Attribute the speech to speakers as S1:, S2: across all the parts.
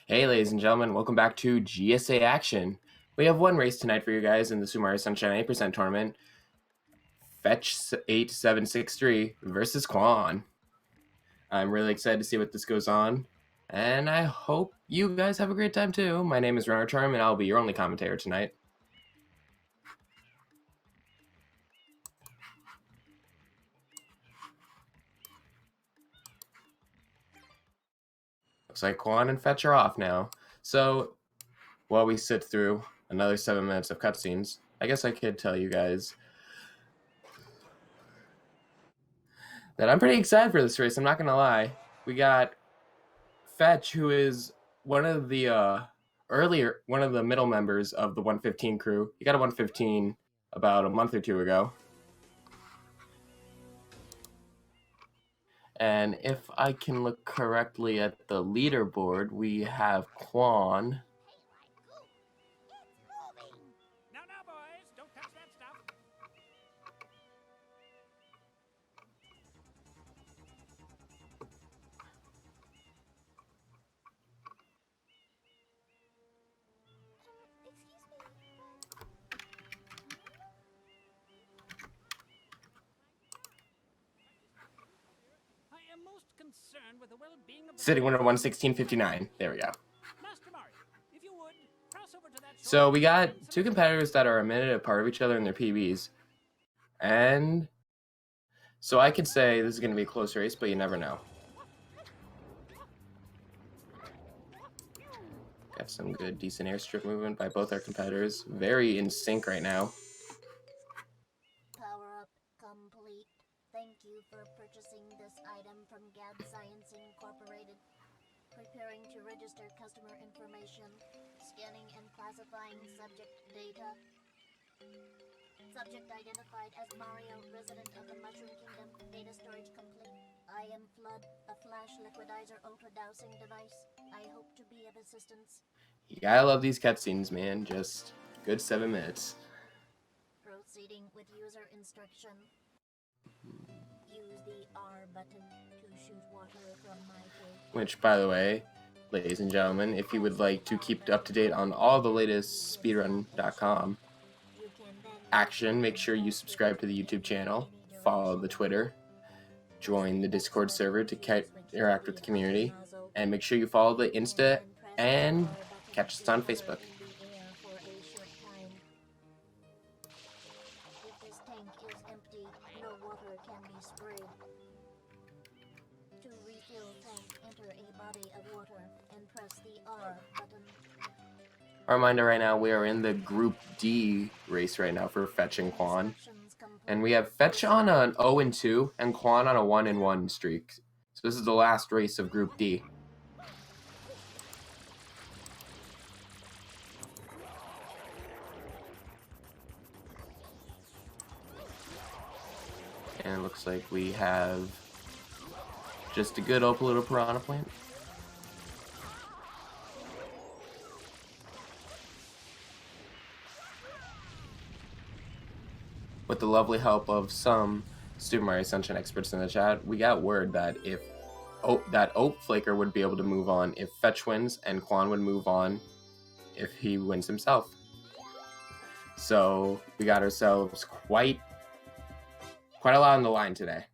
S1: Hey ladies and gentlemen, welcome back to GSA Action. We have one race tonight for you guys in the Sumaru Sunshine 8% tournament. Fech8783 versus Quan. I'm really excited to see what this goes on, and I hope you guys have a great time too. My name is Runner Charm, and I'll be your only commentator tonight. Looks like Quan and Fetch are off now. So, while we sit through another 7 minutes of cutscenes, I guess I could tell you guys that I'm pretty excited for this race. I'm not gonna lie. We got Fetch, who is one of the middle members of the 115 crew. He got a 115 about a month or two ago. And if I can look correctly at the leaderboard, we have Quan.
S2: Now, boys, don't touch that stuff. I am most concerned with the well-being of the
S1: Sitting winner 116.59. There we go.
S2: Master Mario, if you would, cross over to that
S1: So we got two competitors that are a minute apart of each other in their PBs. And so I could say this is going to be a close race, but you never know. Got some good, decent airstrip movement by both our competitors. Very in sync right now.
S3: Power up complete. Thank you for purchasing this item from Gad Science Incorporated. Preparing to register customer information. Scanning and classifying subject data. Subject identified as Mario, resident of the Mushroom Kingdom. Data storage complete. I am Flood, a flash liquidizer ultra-dowsing device. I hope to be of assistance.
S1: You gotta love these cutscenes, man. Just good 7 minutes.
S3: Proceeding with user instruction. Use the R button to shoot water from my face.
S1: Which, by the way, ladies and gentlemen, if you would like to keep up to date on all the latest Speedrun.com action, make sure you subscribe to the YouTube channel, follow the Twitter, join the Discord server to interact with the community, and make sure you follow the Insta and catch us on Facebook.
S3: If this tank is empty, no water can be sprayed. To refill tank, enter a body of water and press the R button.
S1: A reminder right now, we are in the Group D race right now for Fetch and Quan. And we have Fetch on an 0-2 and Quan on a 1-1 streak. So this is the last race of Group D. And it looks like we have just a good open little piranha plant. With the lovely help of some Super Mario Sunshine experts in the chat, we got word that if Oat Flaker would be able to move on if Fetch wins, and Quan would move on if he wins himself. So we got ourselves quite a lot on the line today.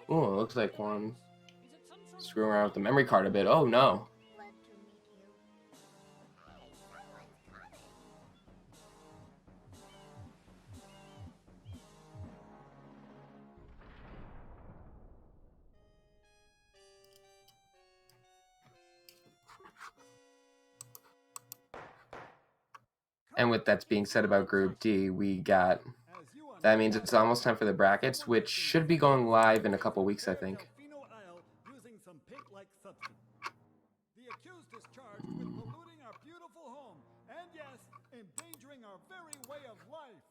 S1: Oh, it looks like Quan screwing around with the memory card a bit. Oh no. And with that being said about Group D, that means it's almost time for the brackets, which should be going live in a couple weeks, I think.
S4: Using some pink-like substance. The accused is charged with polluting our beautiful home, and yes, endangering our very way of life.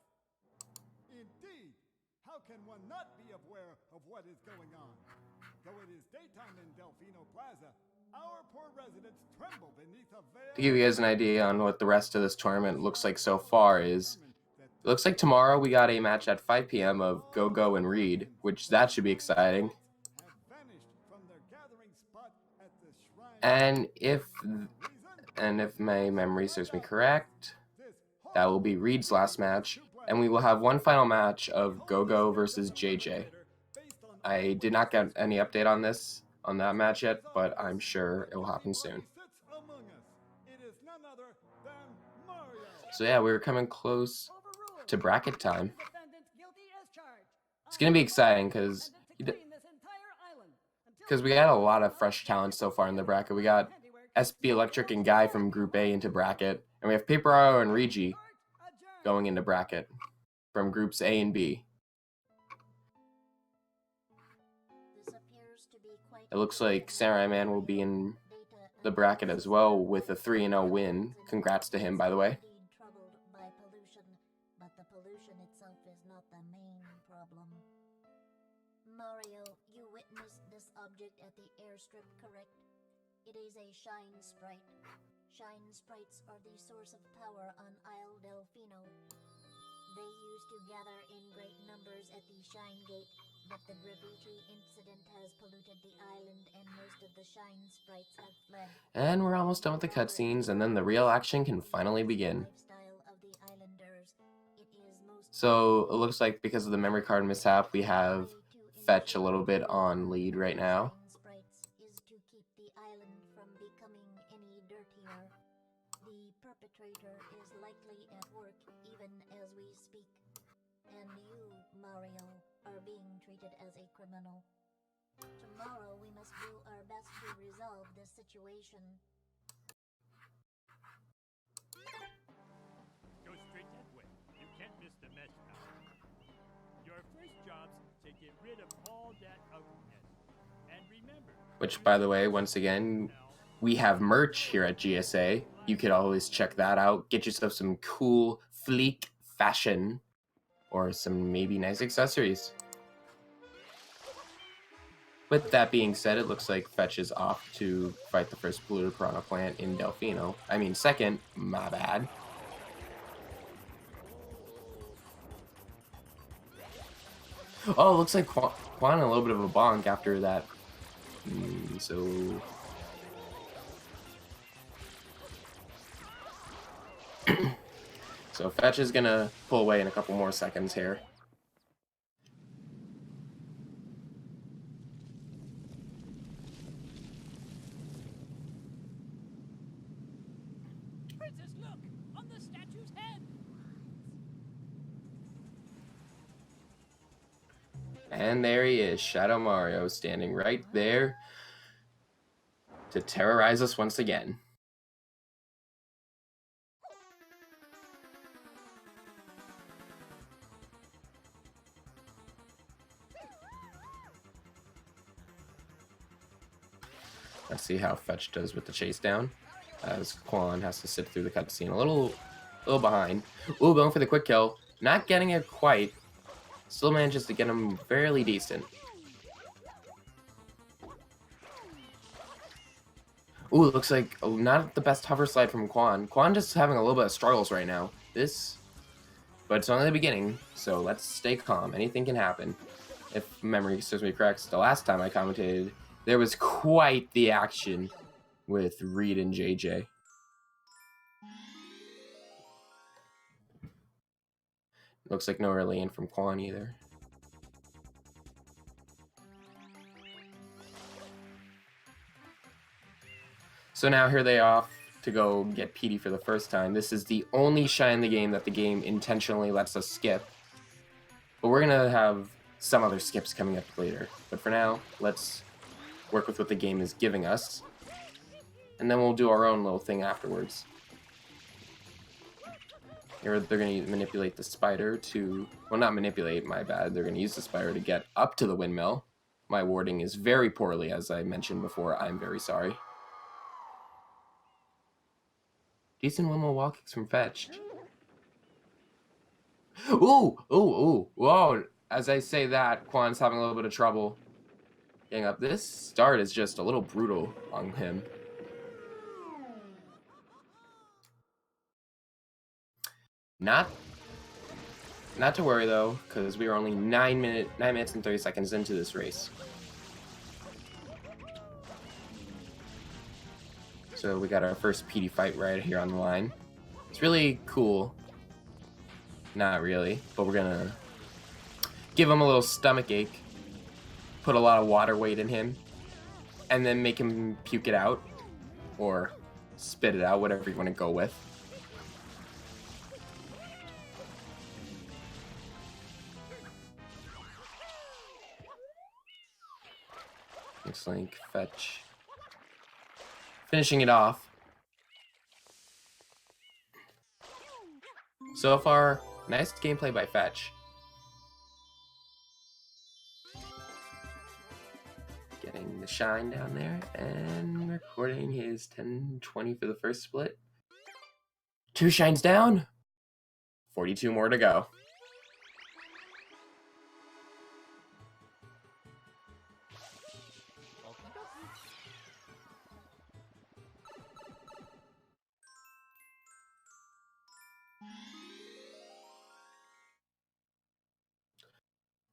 S4: Indeed, how can one not be aware of what is going on? Though it is daytime in Delfino Plaza, our poor residents tremble beneath a veil.
S1: To give you guys an idea on what the rest of this tournament looks like so far is It looks like tomorrow we got a match at 5 p.m. of Go-Go and Reed, which that should be exciting. And if my memory serves me correct, that will be Reed's last match, and we will have one final match of Go-Go versus JJ. I did not get any update on that match yet, but I'm sure it will happen soon. So yeah, we're coming close to bracket time. It's gonna be exciting because we got a lot of fresh talent so far in the bracket. We got SB Electric and Guy from Group A into bracket, and we have Paper Arrow and Regi going into bracket from Groups A and B. It looks like Samurai Man will be in the bracket as well with a 3-0 win. Congrats to him, by the way.
S3: But the pollution itself is not the main problem. Mario, you witnessed this object at the airstrip, correct? It is a shine sprite. Shine sprites are the source of power on Isle Delfino. They used to gather in great numbers at the Shine Gate, but the graffiti incident has polluted the island and most of the Shine sprites have fled.
S1: And we're almost done with the cutscenes, and then the real action can finally begin. So it looks like because of the memory card mishap, we have Fetch a little bit on lead right now.
S3: Is to keep the island from becoming any dirtier. The perpetrator is likely at work even as we speak. And you, Mario, are being treated as a criminal. Tomorrow we must do our best to resolve this situation.
S5: Go straight that way. You can't miss the mesh tower. Your first job's to get rid of all that ugliness. And remember,
S1: Which, by the way, once again, we have merch here at GSA. You could always check that out. Get yourself some cool fleek fashion or some maybe nice accessories. With that being said, it looks like Fetch is off to fight the first polluted piranha plant in Delfino. I mean, second, my bad. Oh, it looks like Quan a little bit of a bonk after that. So Fetch is gonna pull away in a couple more seconds here.
S2: Princess, look! On the statue's head!
S1: And there he is, Shadow Mario, standing right there to terrorize us once again. Let's see how Fetch does with the chase down, as Quan has to sit through the cutscene a little behind. Ooh, going for the quick kill. Not getting it quite. Still manages to get him fairly decent. Ooh, looks like not the best hover slide from Quan. Quan just having a little bit of struggles right now. But it's only the beginning, so let's stay calm. Anything can happen. If memory serves me correct, the last time I commentated, there was quite the action with Reed and JJ. Looks like no early in from Quan either. So now here they are off to go get Petey for the first time. This is the only shine in the game that the game intentionally lets us skip. But we're going to have some other skips coming up later. But for now, let's work with what the game is giving us. And then we'll do our own little thing afterwards. Here they're going to manipulate the spider to... Well, not manipulate, my bad. They're going to use the spider to get up to the windmill. My wording is very poorly, as I mentioned before. I'm very sorry. Decent windmill wall kicks from Fetch. Ooh! Ooh! Ooh! Whoa! As I say that, Quan's having a little bit of trouble getting up. This start is just a little brutal on him. Not Not to worry though, because we are only 9 minutes and 30 seconds into this race. So we got our first PD fight right here on the line. It's really cool. Not really, but we're gonna give him a little stomach ache, put a lot of water weight in him, and then make him puke it out, or spit it out, whatever you want to go with. Looks like Fetch finishing it off. So far, nice gameplay by Fetch. Getting the shine down there and recording his 10-20 for the first split. 2 shines down, 42 more to go.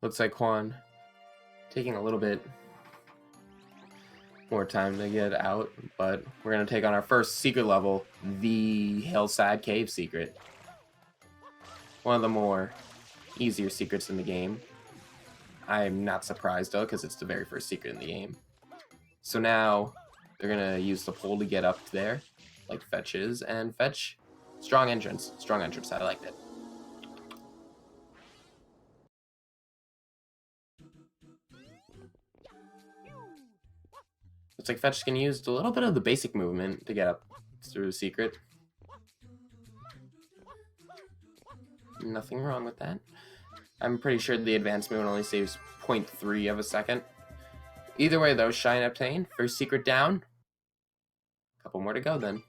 S1: Looks like Quan taking a little bit more time to get out, but we're going to take on our first secret level, the Hillside Cave secret. One of the more easier secrets in the game. I'm not surprised though, because it's the very first secret in the game. So now they're going to use the pole to get up there, like Fetch is, and Fetch, strong entrance, I liked it. Looks like Fetch can use a little bit of the basic movement to get up through the secret. Nothing wrong with that. I'm pretty sure the advanced movement only saves 0.3 of a second. Either way though, shine obtained. First secret down. Couple more to go then.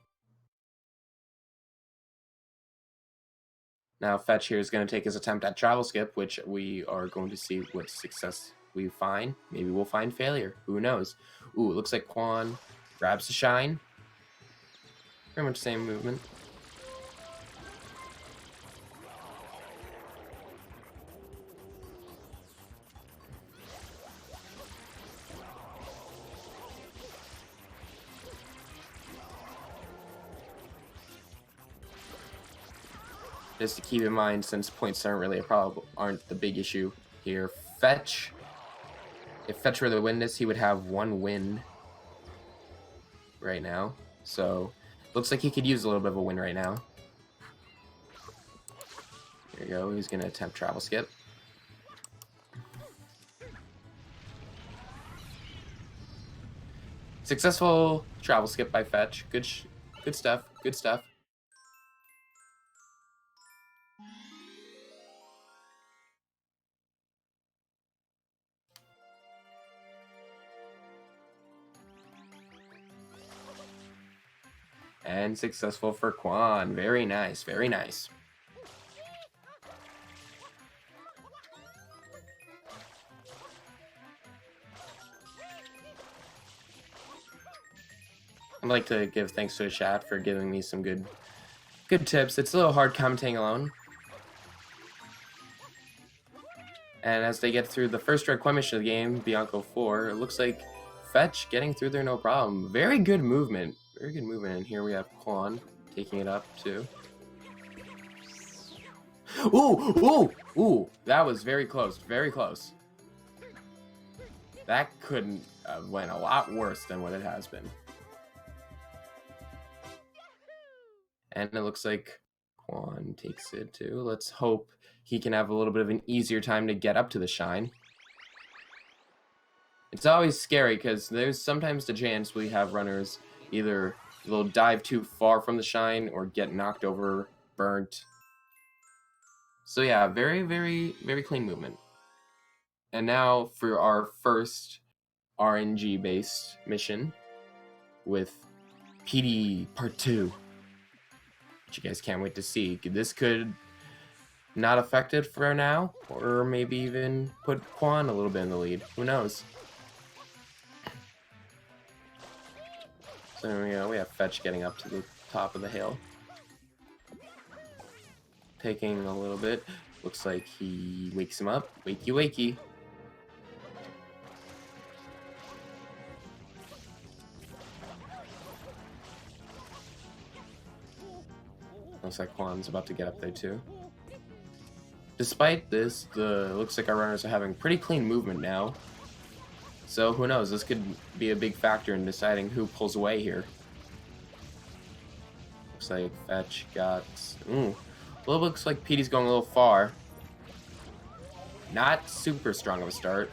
S1: Now Fetch here is going to take his attempt at travel skip, which we are going to see what success we find. Maybe we'll find failure. Who knows? Ooh, it looks like Quan grabs the shine. Pretty much same movement. Just to keep in mind, since points aren't really a problem, aren't the big issue here. Fetch, if Fetch were to win this, he would have 1 win right now. So, looks like he could use a little bit of a win right now. There you go, he's going to attempt travel skip. Successful travel skip by Fetch. Good stuff, good stuff. And successful for Quan. Very nice, very nice. I'd like to give thanks to the chat for giving me some good tips. It's a little hard commentating alone. And as they get through the first red coin mission of the game, Bianco 4, it looks like Fetch getting through there no problem. Very good movement. Very good movement. And here we have Quan taking it up too. Ooh! Ooh! Ooh! That was very close. Very close. That couldn't have went a lot worse than what it has been. And it looks like Quan takes it too. Let's hope he can have a little bit of an easier time to get up to the shine. It's always scary because there's sometimes the chance we have runners either they'll dive too far from the shine or get knocked over, burnt. So yeah, very, very, very clean movement. And now for our first RNG-based mission with PD Part 2. Which you guys can't wait to see. This could not affect it for now, or maybe even put Quan a little bit in the lead. Who knows? So we have Fetch getting up to the top of the hill. Taking a little bit. Looks like he wakes him up. Wakey, wakey. Looks like Quan's about to get up there too. Despite this, looks like our runners are having pretty clean movement now. So who knows, this could be a big factor in deciding who pulls away here. Looks like Fetch got... Ooh. Well, looks like Petey's going a little far. Not super strong of a start.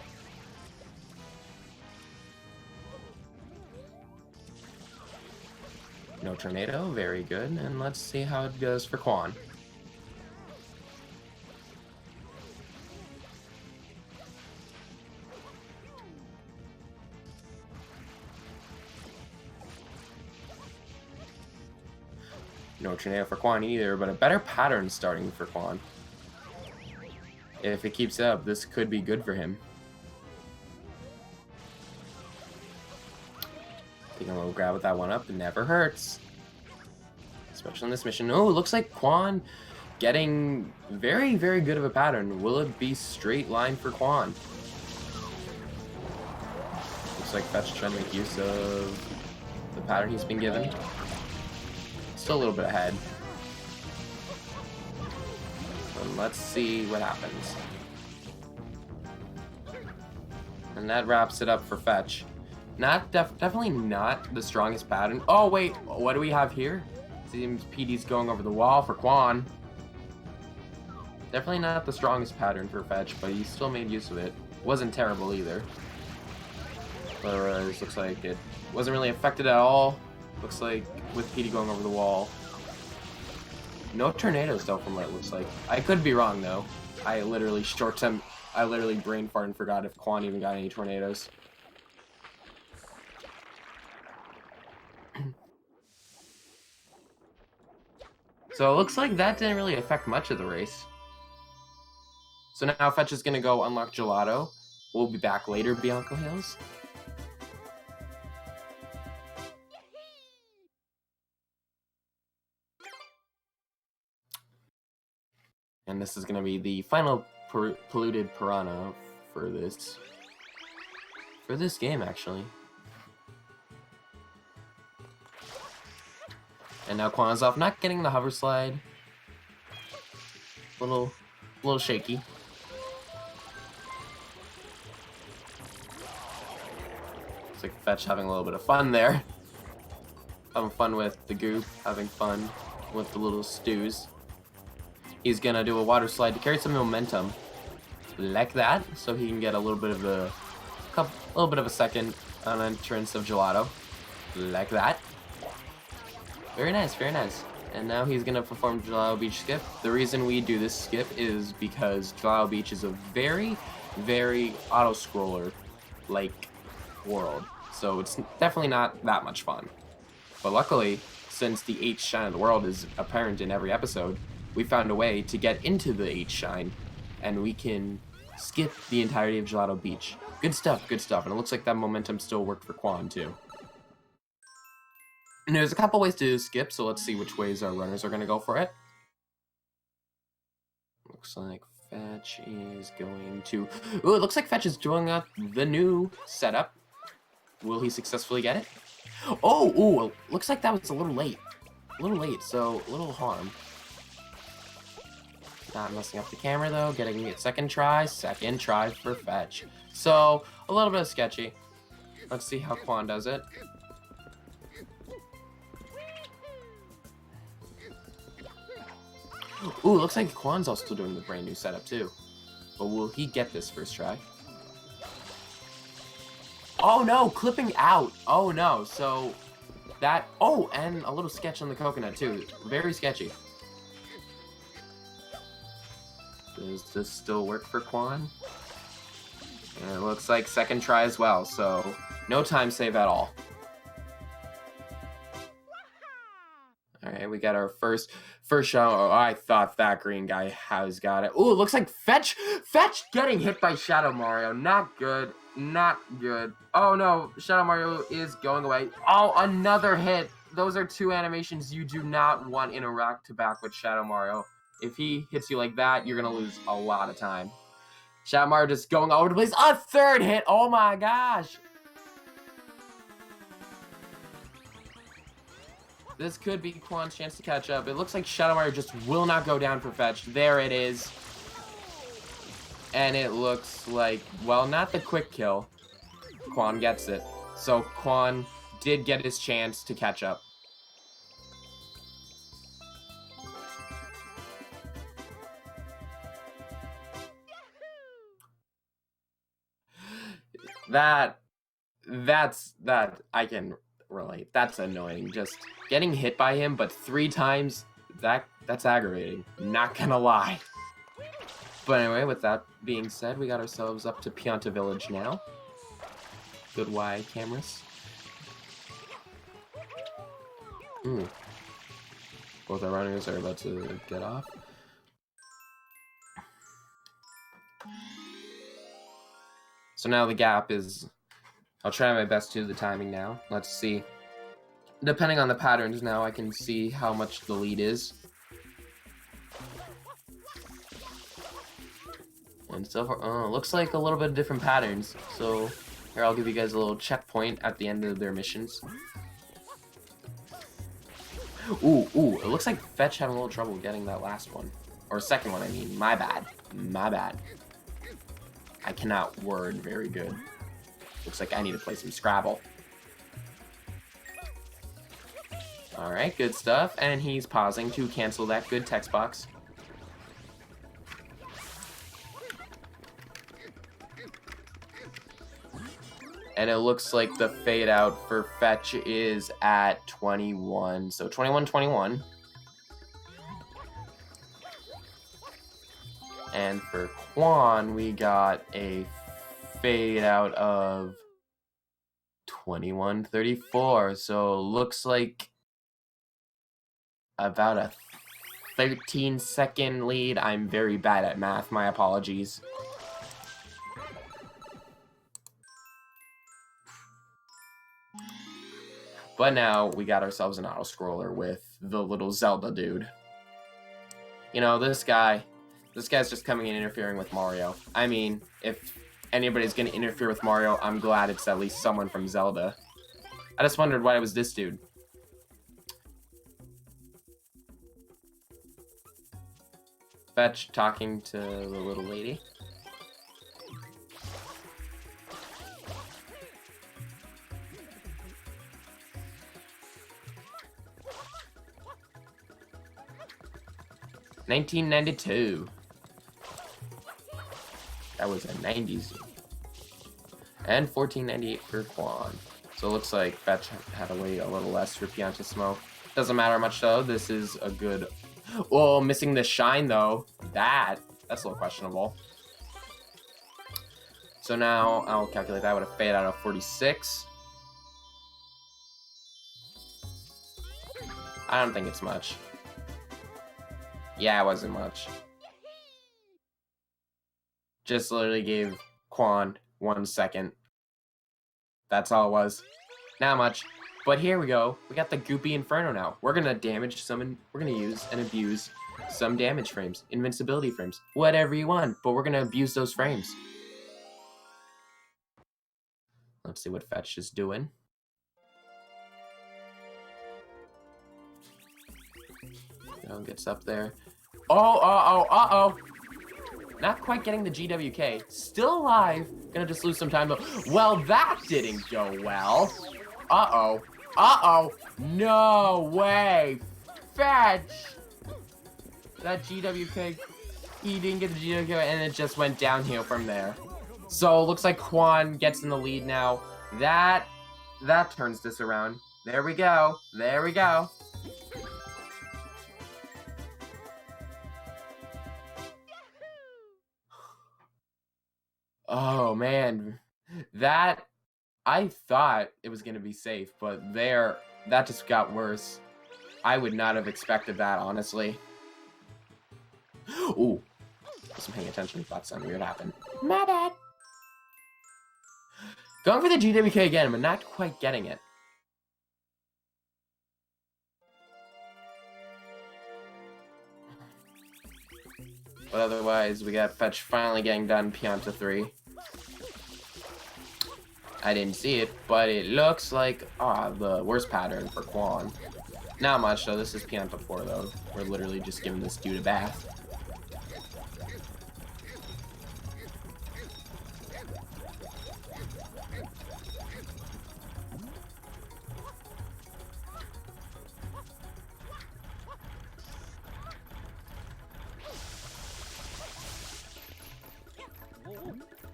S1: No tornado, very good. And let's see how it goes for Quan. No tornado for Quan either, but a better pattern starting for Quan. If it keeps up, this could be good for him. Taking a little grab with that one up, it never hurts. Especially in this mission. Oh, it looks like Quan getting very, very good of a pattern. Will it be straight line for Quan? Looks like Fetch trying to make use of the pattern he's been given. Still a little bit ahead. And let's see what happens. And that wraps it up for Fetch. Definitely not the strongest pattern. Oh wait, what do we have here? Seems PD's going over the wall for Quan. Definitely not the strongest pattern for Fetch, but he still made use of it. Wasn't terrible either. Otherwise, looks like it wasn't really affected at all. Looks like with PD going over the wall. No tornadoes though from what it looks like. I could be wrong though. I literally brain farted and forgot if Quan even got any tornadoes. So it looks like that didn't really affect much of the race. So now Fetch is gonna go unlock Gelato. We'll be back later, Bianco Hills. And this is going to be the final polluted piranha for this game, actually. And now Quan's off, not getting the hover slide. A little shaky. Looks like Fetch having a little bit of fun there. Having fun with the goop, having fun with the little stews. He's gonna do a water slide to carry some momentum, like that, so he can get a little bit of a second on entrance of Gelato, like that. Very nice, very nice. And now he's gonna perform Gelato Beach Skip. The reason we do this skip is because Gelato Beach is a very, very auto-scroller like world, so it's definitely not that much fun. But luckily, since the 8th shine of the world is apparent in every episode, we found a way to get into the 8th shine, and we can skip the entirety of Gelato Beach. Good stuff, good stuff. And it looks like that momentum still worked for Quan, too. And there's a couple ways to skip, so let's see which ways our runners are going to go for it. Looks like Fetch is going to... Ooh, it looks like Fetch is doing up the new setup. Will he successfully get it? Oh, ooh, looks like that was a little late. So a little harm. Not messing up the camera though, getting it second try for Fetch. So, a little bit sketchy. Let's see how Quan does it. Ooh, looks like Quan's also doing the brand new setup too. But will he get this first try? Oh no, clipping out. Oh no, so that, oh, and a little sketch on the coconut too. Very sketchy. Does this still work for Quan? And it looks like second try as well, so no time save at all. Alright, we got our first shot. Oh, I thought that green guy has got it. Ooh, it looks like Fetch getting hit by Shadow Mario. Not good. Not good. Oh no, Shadow Mario is going away. Oh, another hit. Those are two animations you do not want interact back with Shadow Mario. If he hits you like that, you're gonna lose a lot of time. Shadow just going all over the place. A third hit! Oh my gosh! This could be Quan's chance to catch up. It looks like Shadow just will not go down for Fetch. There it is. And it looks like, well, not the quick kill. Quan gets it. So Quan did get his chance to catch up. That I can relate. That's annoying. Just getting hit by him, but 3 times, that's aggravating. Not gonna lie. But anyway, with that being said, we got ourselves up to Pianta Village now. Good Y cameras. Both our runners are about to get off. So now the gap is... I'll try my best to do the timing now. Let's see. Depending on the patterns now, I can see how much the lead is. And so far, looks like a little bit of different patterns. So here, I'll give you guys a little checkpoint at the end of their missions. Ooh, it looks like Fetch had a little trouble getting that last one. Or second one, I mean. My bad. I cannot word very good. Looks like I need to play some Scrabble. Alright, good stuff. And he's pausing to cancel that good text box. And it looks like the fade out for Fetch is at 21. So 21-21. And for Quan, we got a fade out of 21-34. So looks like about a 13-second lead. I'm very bad at math. My apologies. But now we got ourselves an auto-scroller with the little Zelda dude. You know, this guy's just coming and interfering with Mario. I mean, if anybody's gonna interfere with Mario, I'm glad it's at least someone from Zelda. I just wondered why it was this dude. Fetch talking to the little lady. $19.92. That was a 90s. And $14.98 for Quan. So it looks like Fetch had to wait a little less for Piantissimo. Doesn't matter much though. This is a good... Oh, missing the shine though. That's a little questionable. So now I'll calculate that with a fade out of 46. I don't think it's much. Yeah, it wasn't much. Just literally gave Quan 1 second. That's all it was. Not much. But here we go. We got the Goopy Inferno now. We're gonna damage some, we're gonna use and abuse some damage frames, invincibility frames, whatever you want, but we're gonna abuse those frames. Let's see what Fetch is doing. Gets up there. Uh-oh. Not quite getting the GWK. Still alive. Gonna just lose some time though. Well, that didn't go well. Uh-oh. No way. Fetch. That GWK. He didn't get the GWK and it just went downhill from there. So looks like Quan gets in the lead now. That turns this around. There we go. Oh man, I thought it was gonna be safe, but that just got worse. I would not have expected that, honestly. Ooh, wasn't paying attention. Thought something weird happened. My bad. Going for the GWK again, but not quite getting it. But otherwise, we got Fetch finally getting done Pianta 3. I didn't see it, but it looks like the worst pattern for Quan. Not much, though. This is Pianta 4, though. We're literally just giving this dude a bath.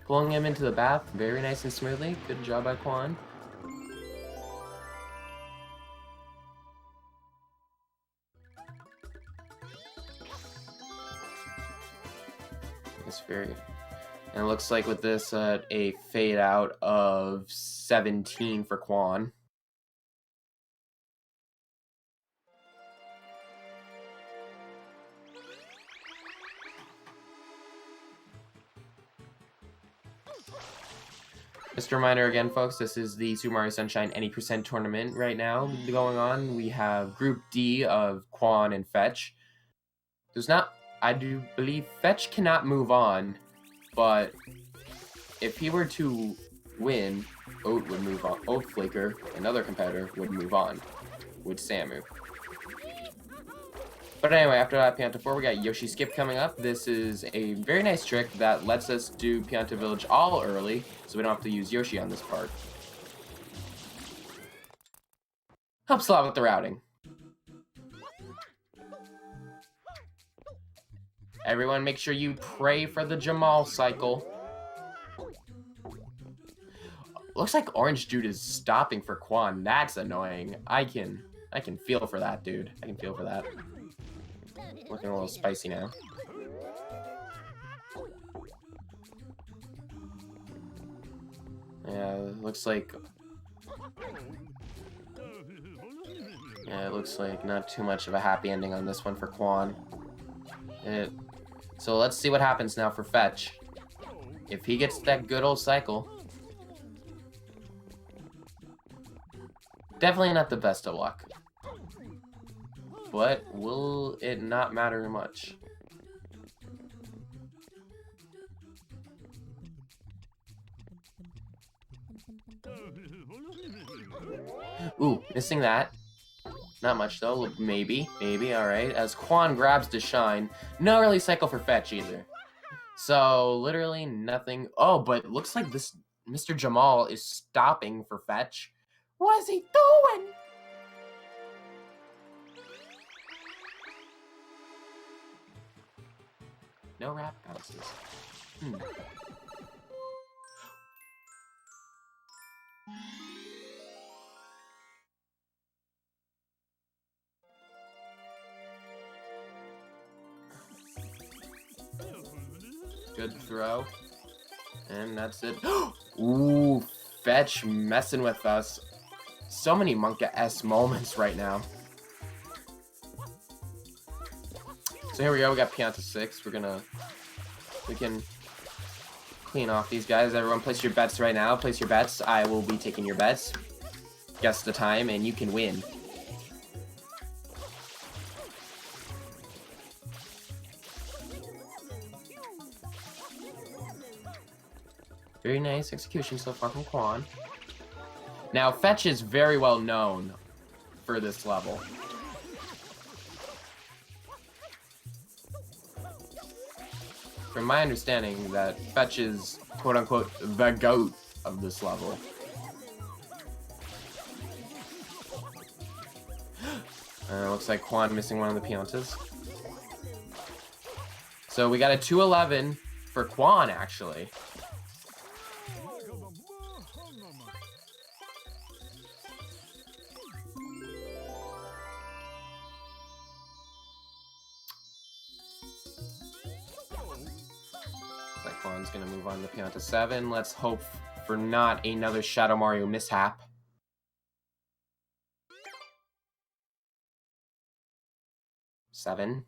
S1: Pulling him into the bath very nice and smoothly. Good job by Quan. It's very... And it looks like with this, a fade out of 17 for Quan. Just a reminder again, folks, this is the Super Mario Sunshine Any Percent tournament right now going on. We have Group D of Quan and Fetch. There's not... I do believe Fetch cannot move on, but if he were to win, Oat would move on. Oat Flaker, another competitor, would move on with Samu. But anyway, after that Pianta 4, we got Yoshi Skip coming up. This is a very nice trick that lets us do Pianta Village all early, so we don't have to use Yoshi on this part. Helps a lot with the routing. Everyone make sure you pray for the Jamal cycle. Looks like Orange Dude is stopping for Quan. That's annoying. I can feel for that, dude. I can feel for that. Looking a little spicy now. Yeah, looks like... Yeah, it looks like not too much of a happy ending on this one for Quan. So let's see what happens now for Fetch. If he gets that good old cycle... Definitely not the best of luck. But will it not matter much? Ooh, missing that. Not much though, maybe, alright. As Quan grabs to shine. No early cycle for Fetch either. So, literally nothing. Oh, but it looks like this Mr. Jamal is stopping for Fetch. What is he doing? No rap bounces. Good throw. And that's it. Ooh, Fetch messing with us. So many Monka-esque moments right now. So here we go, we got Pianta 6. We can clean off these guys. Everyone place your bets right now. Place your bets. I will be taking your bets. Guess the time and you can win. Very nice execution so far from Quan. Now, Fetch is very well known for this level. From my understanding, that Fetch is, quote-unquote, the GOAT of this level. Looks like Quan missing one of the Piantas. So we got a 211 for Quan, actually. Quan's gonna move on to Pianta 7. Let's hope for not another Shadow Mario mishap. Seven,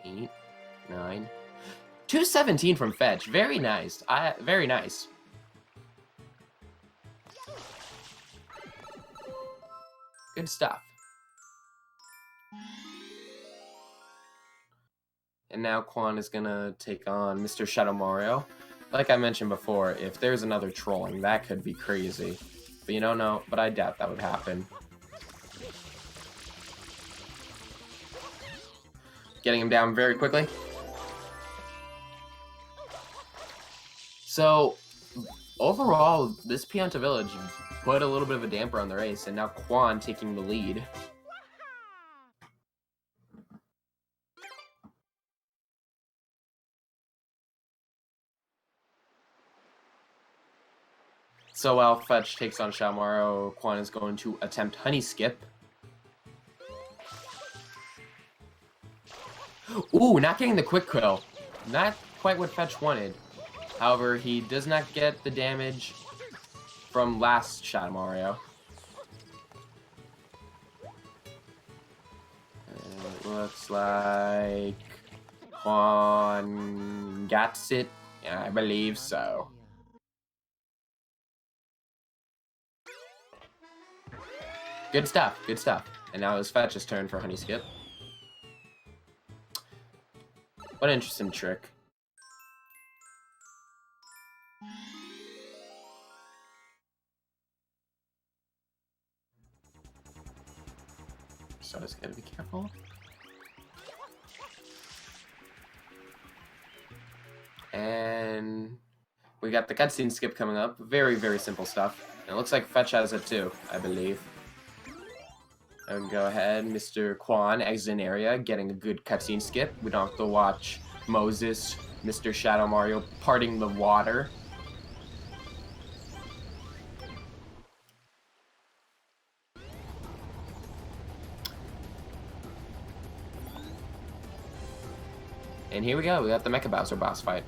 S1: 8, 9. 217 from Fetch. Very nice. Very nice. Good stuff. And now Quan is gonna take on Mr. Shadow Mario. Like I mentioned before, if there's another trolling, that could be crazy. But you don't know, but I doubt that would happen. Getting him down very quickly. So, overall, this Pianta Village put a little bit of a damper on the race, and now Quan taking the lead. So while Fetch takes on Shadow Mario, Quan is going to attempt Honey Skip. Ooh, not getting the quick kill. Not quite what Fetch wanted. However, he does not get the damage from last Shadow Mario. It looks like Quan gets it. Yeah, I believe so. Good stuff, good stuff. And now it's Fetch's turn for Honey Skip. What an interesting trick. So I just gotta be careful. And we got the cutscene skip coming up. Very, very simple stuff. And it looks like Fetch has it too, I believe. And go ahead, Mr. Quan, exit an area, getting a good cutscene skip. We don't have to watch Moses, Mr. Shadow Mario, parting the water. And here we go, we got the Mecha Bowser boss fight.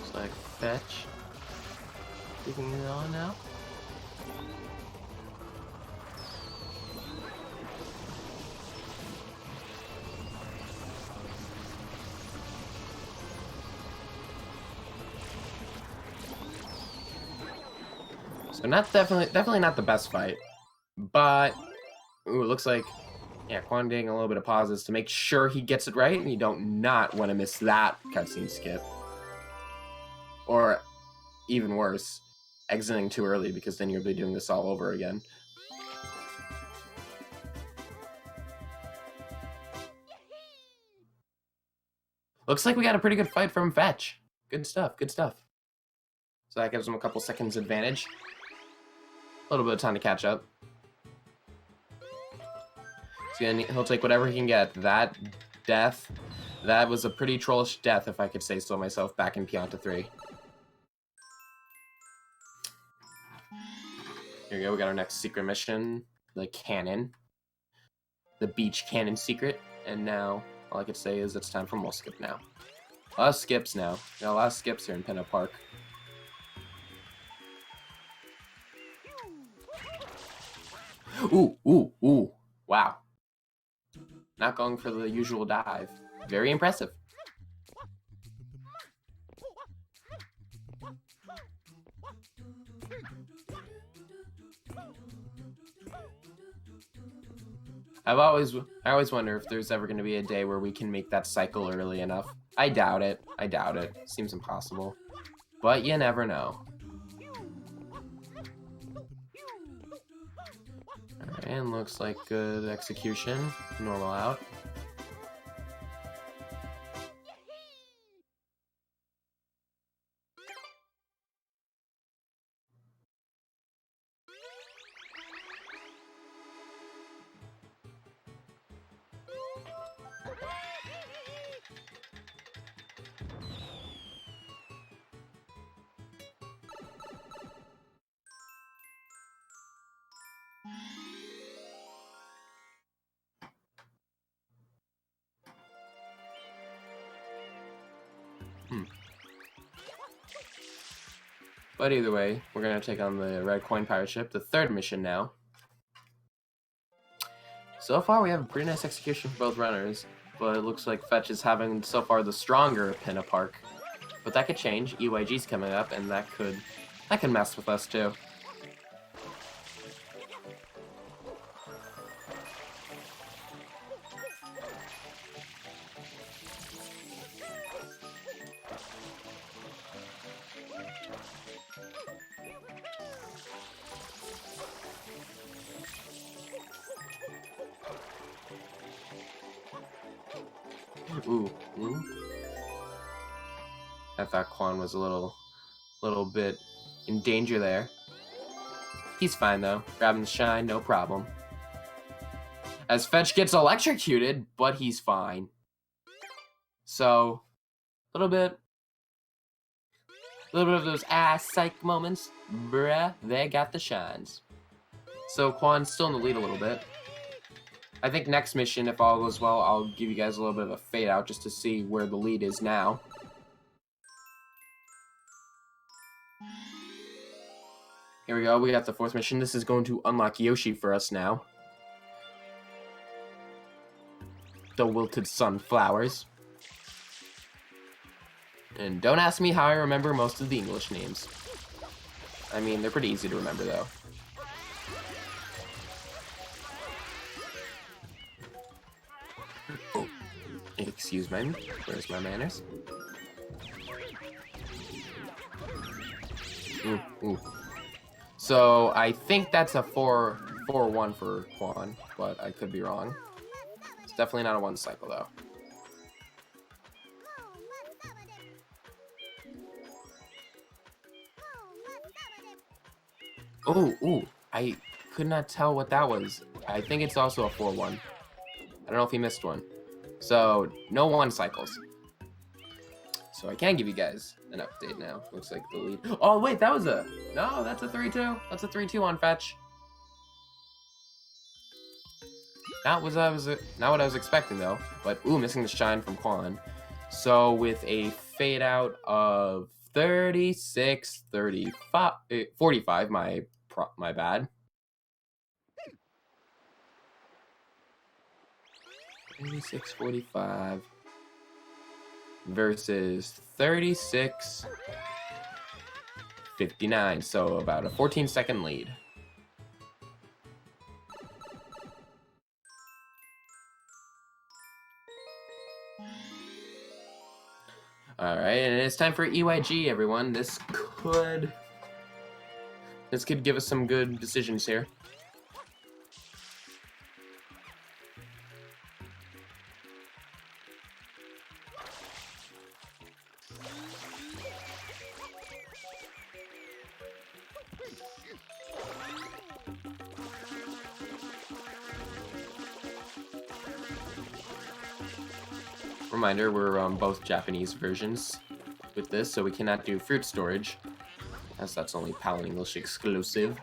S1: Looks like Fetch taking it on now. So definitely not the best fight, but ooh, it looks like Quan getting a little bit of pauses to make sure he gets it right, and you don't not want to miss that cutscene skip, or even worse, exiting too early because then you'll be doing this all over again. Looks like we got a pretty good fight from Fetch. Good stuff, good stuff. So that gives him a couple seconds advantage. A little bit of time to catch up. So he'll take whatever he can get. That death, that was a pretty trollish death, if I could say so myself, back in Pianta 3. Here we go, we got our next secret mission, the cannon. The beach cannon secret. And now, all I could say is it's time for more skip now. A lot of skips now. We got a lot of skips here in Pinna Park. Ooh, ooh, ooh. Wow. Not going for the usual dive. Very impressive. I always wonder if there's ever going to be a day where we can make that cycle early enough. I doubt it. I doubt it. Seems impossible. But you never know. And looks like good execution. Normal out. But either way, we're going to take on the Red Coin Pirate Ship, the third mission now. So far, we have a pretty nice execution for both runners. But it looks like Fetch is having, so far, the stronger Pinna Park. But that could change. EYG's coming up, and that could mess with us, too. Ooh. I thought Quan was a little bit in danger there. He's fine though. Grabbing the shine, no problem. As Fetch gets electrocuted, but he's fine. So, a little bit of those psych moments. Bruh, they got the shines. So Quan's still in the lead a little bit. I think next mission, if all goes well, I'll give you guys a little bit of a fade out just to see where the lead is now. Here we go, we got the 4th mission. This is going to unlock Yoshi for us now. The wilted sunflowers. And don't ask me how I remember most of the English names. I mean, they're pretty easy to remember though. Oh, excuse me, where's my manners? Ooh. So I think that's a 4-1 for Quan, but I could be wrong. It's definitely not a 1 cycle though. Ooh, I could not tell what that was. I think it's also a 4-1. I don't know if he missed one. So, no 1 cycles. So I can give you guys an update now. Looks like the lead. Oh, wait, that was no, that's a 3-2. That's a 3-2 on Fetch. Not what I was expecting, though. But, ooh, missing the shine from Quan. So, with a fade out of 36, 35, 45, my bad. 36-45 versus 36-59, so about a 14-second lead. All right, and it's time for EYG, everyone. This could give us some good decisions here. Reminder, we're both Japanese versions with this, so we cannot do fruit storage, as that's only PAL and English exclusive.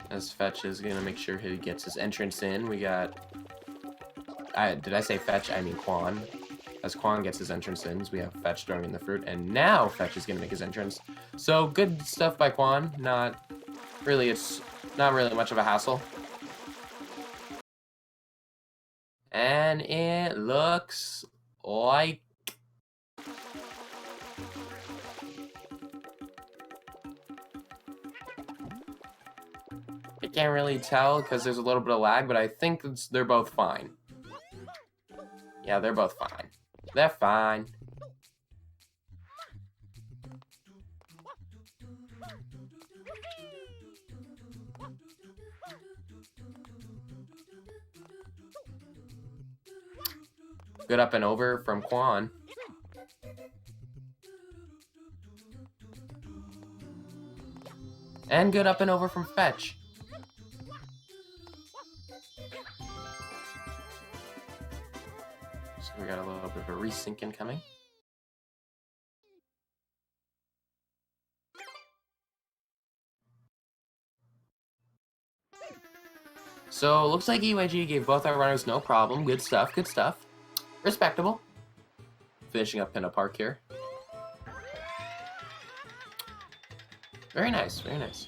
S1: As Fetch is gonna make sure he gets his entrance in, we got... did I say Fetch? I mean Quan. As Quan gets his entrance in, we have Fetch throwing in the fruit, and now Fetch is gonna make his entrance. So good stuff by Quan. It's not really much of a hassle. And it looks like I can't really tell because there's a little bit of lag, but I think they're both fine. Yeah, they're both fine. They're fine. Good up and over from Quan. And good up and over from Fetch. So we got a little bit of a resync incoming. So it looks like EYG gave both our runners no problem. Good stuff, good stuff. Respectable. Finishing up Pinna Park here. Very nice, very nice.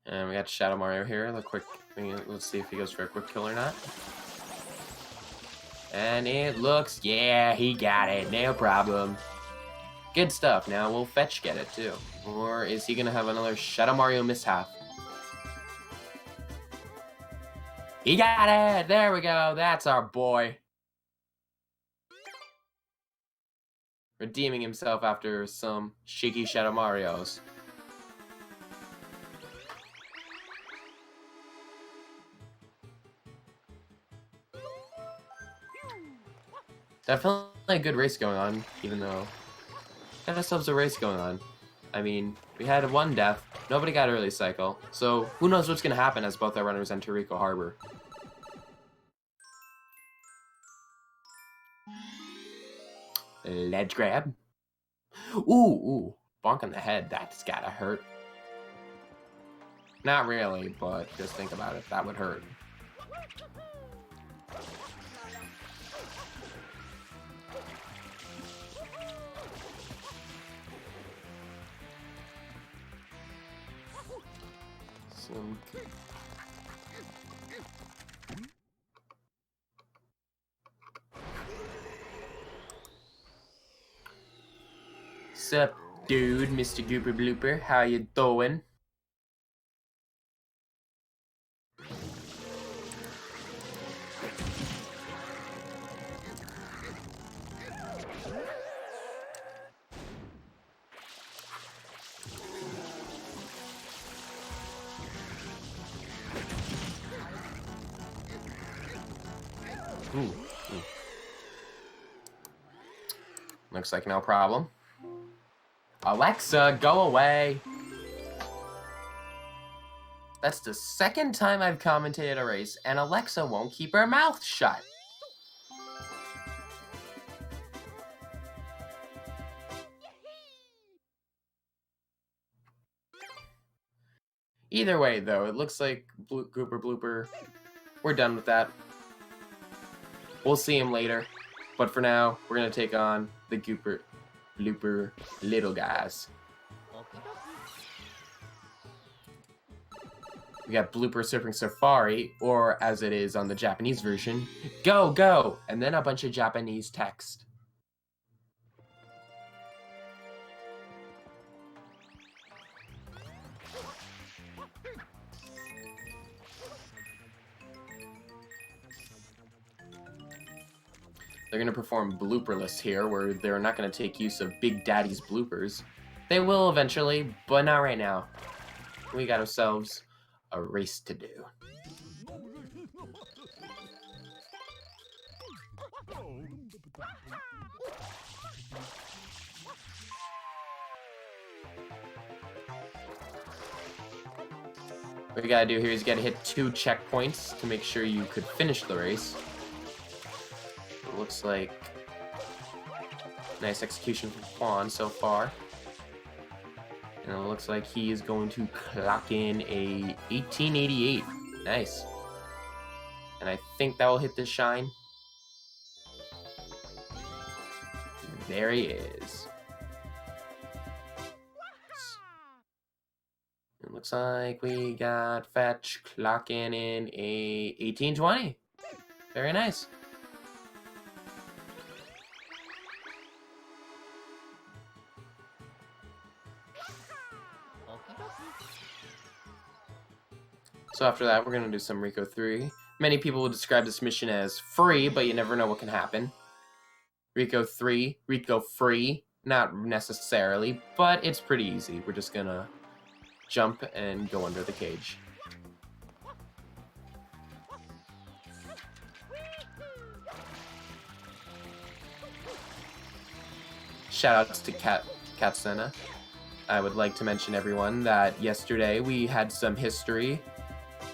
S1: And we got Shadow Mario here. The quick thing. Let's see if he goes for a quick kill or not. And it looks, yeah, he got it. No problem. Good stuff. Now will Fetch get it too? Or is he gonna have another Shadow Mario mishap? He got it! There we go. That's our boy. Redeeming himself after some shaky Shadow Marios. Definitely a good race going on, even though got ourselves a race going on. I mean, we had one death, nobody got early cycle, so who knows what's gonna happen as both our runners enter Rico Harbor. Ledge grab. Ooh, bonk on the head, that's gotta hurt. Not really, but just think about it, that would hurt. Sup, dude, Mr. Gooper Blooper, how you doing? Ooh. Looks like no problem. Alexa, go away! That's the second time I've commentated a race, and Alexa won't keep her mouth shut. Either way, though, it looks like Gooper Blooper, we're done with that. We'll see him later, but for now, we're gonna take on the Gooper Blooper little guys. We got Blooper Surfing Safari, or as it is on the Japanese version, go, go, and then a bunch of Japanese text. They're going to perform blooperless here, where they're not going to take use of Big Daddy's bloopers. They will eventually, but not right now. We got ourselves a race to do. What you gotta do here is you gotta hit 2 checkpoints to make sure you could finish the race. It looks like nice execution from Quan so far. And it looks like he is going to clock in a 1888. Nice. And I think that will hit the shine. There he is. It looks like we got Fetch clocking in a 1820. Very nice. So after that, we're going to do some Rico 3. Many people will describe this mission as free, but you never know what can happen. Rico 3, Rico free, not necessarily, but it's pretty easy. We're just going to jump and go under the cage. Shoutouts to Katsuna. I would like to mention everyone that yesterday we had some history.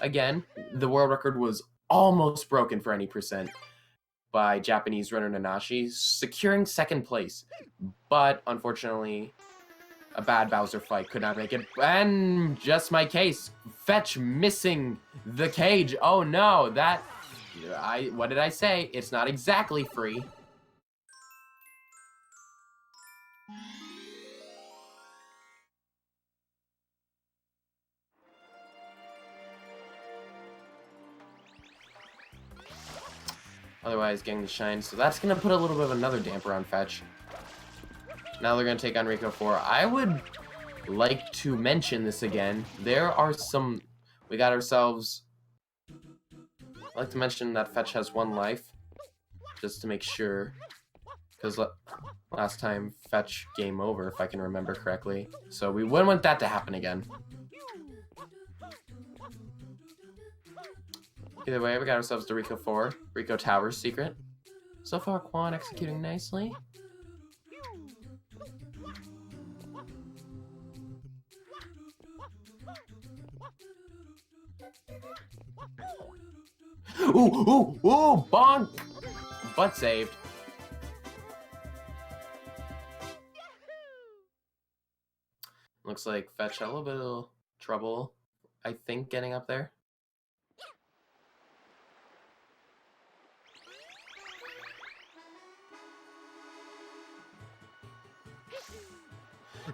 S1: Again, the world record was almost broken for any percent. by Japanese runner Nanashi, securing second place. But unfortunately, a bad Bowser fight could not make it. And just my case, Fech missing the cage. Oh no, what did I say? It's not exactly free. Otherwise, getting the shine. So that's going to put a little bit of another damper on Fech. Now they're going to take on Rico 4. I would like to mention this again. There are some... We got ourselves... I'd like to mention that Fech has 1 life. Just to make sure. Because last time, Fech game over, if I can remember correctly. So we wouldn't want that to happen again. Either way, we got ourselves the Rico 4. Rico Towers secret. So far, Quan executing nicely. Ooh, bonk! Butt saved. Looks like Fech had a little bit of trouble, I think, getting up there.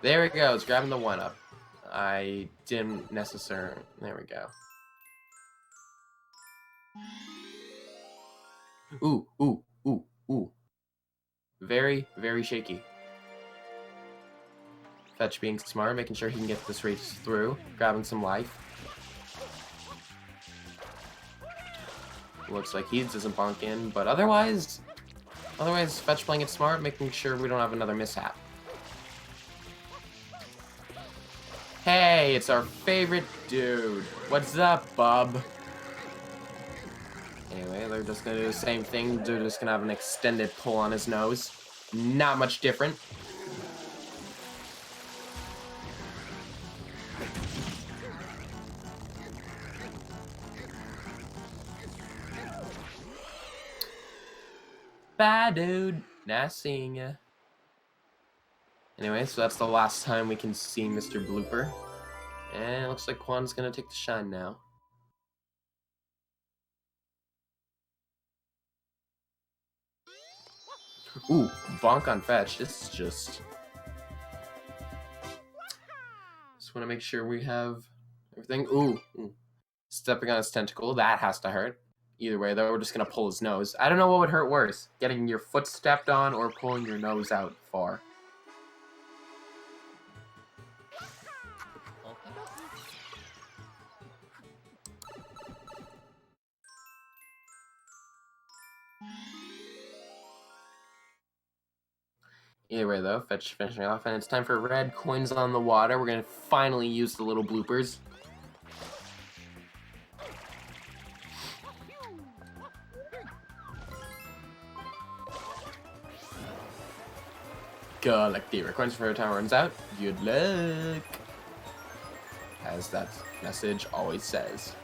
S1: There he goes, grabbing the 1-up. I didn't necessarily... There we go. Ooh. Very, very shaky. Fech being smart, making sure he can get this race through, grabbing some life. Looks like he doesn't bonk in, but otherwise Fech playing it smart, making sure we don't have another mishap. Hey, it's our favorite dude. What's up, bub? Anyway, they're just gonna do the same thing. They're just gonna have an extended pull on his nose. Not much different. Bye, dude. Nice seeing ya. Anyway, so that's the last time we can see Mr. Blooper. And it looks like Quan's gonna take the shine now. Ooh, bonk on Fech. This is just want to make sure we have everything. Ooh. Stepping on his tentacle. That has to hurt. Either way, though, we're just gonna pull his nose. I don't know what would hurt worse. Getting your foot stepped on or pulling your nose out far. Either way, though, Fech finishing off, and it's time for red coins on the water. We're gonna finally use the little bloopers. Collect the coins before time runs out. Good luck, as that message always says.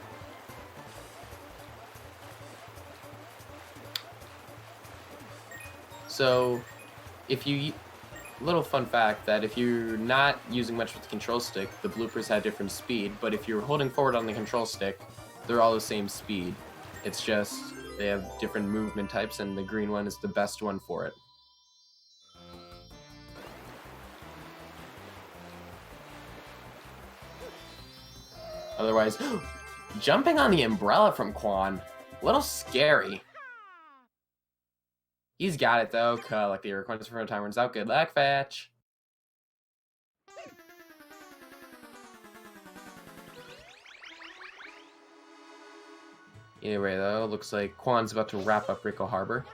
S1: So, little fun fact that if you're not using much with the control stick, the bloopers have different speed, but if you're holding forward on the control stick, they're all the same speed. It's just, they have different movement types, and the green one is the best one for it. Otherwise, jumping on the umbrella from Quan, a little scary. He's got it though. Collect the coins before time runs out. Good luck, Fech. Either way though, looks like Quan's about to wrap up Rico Harbor.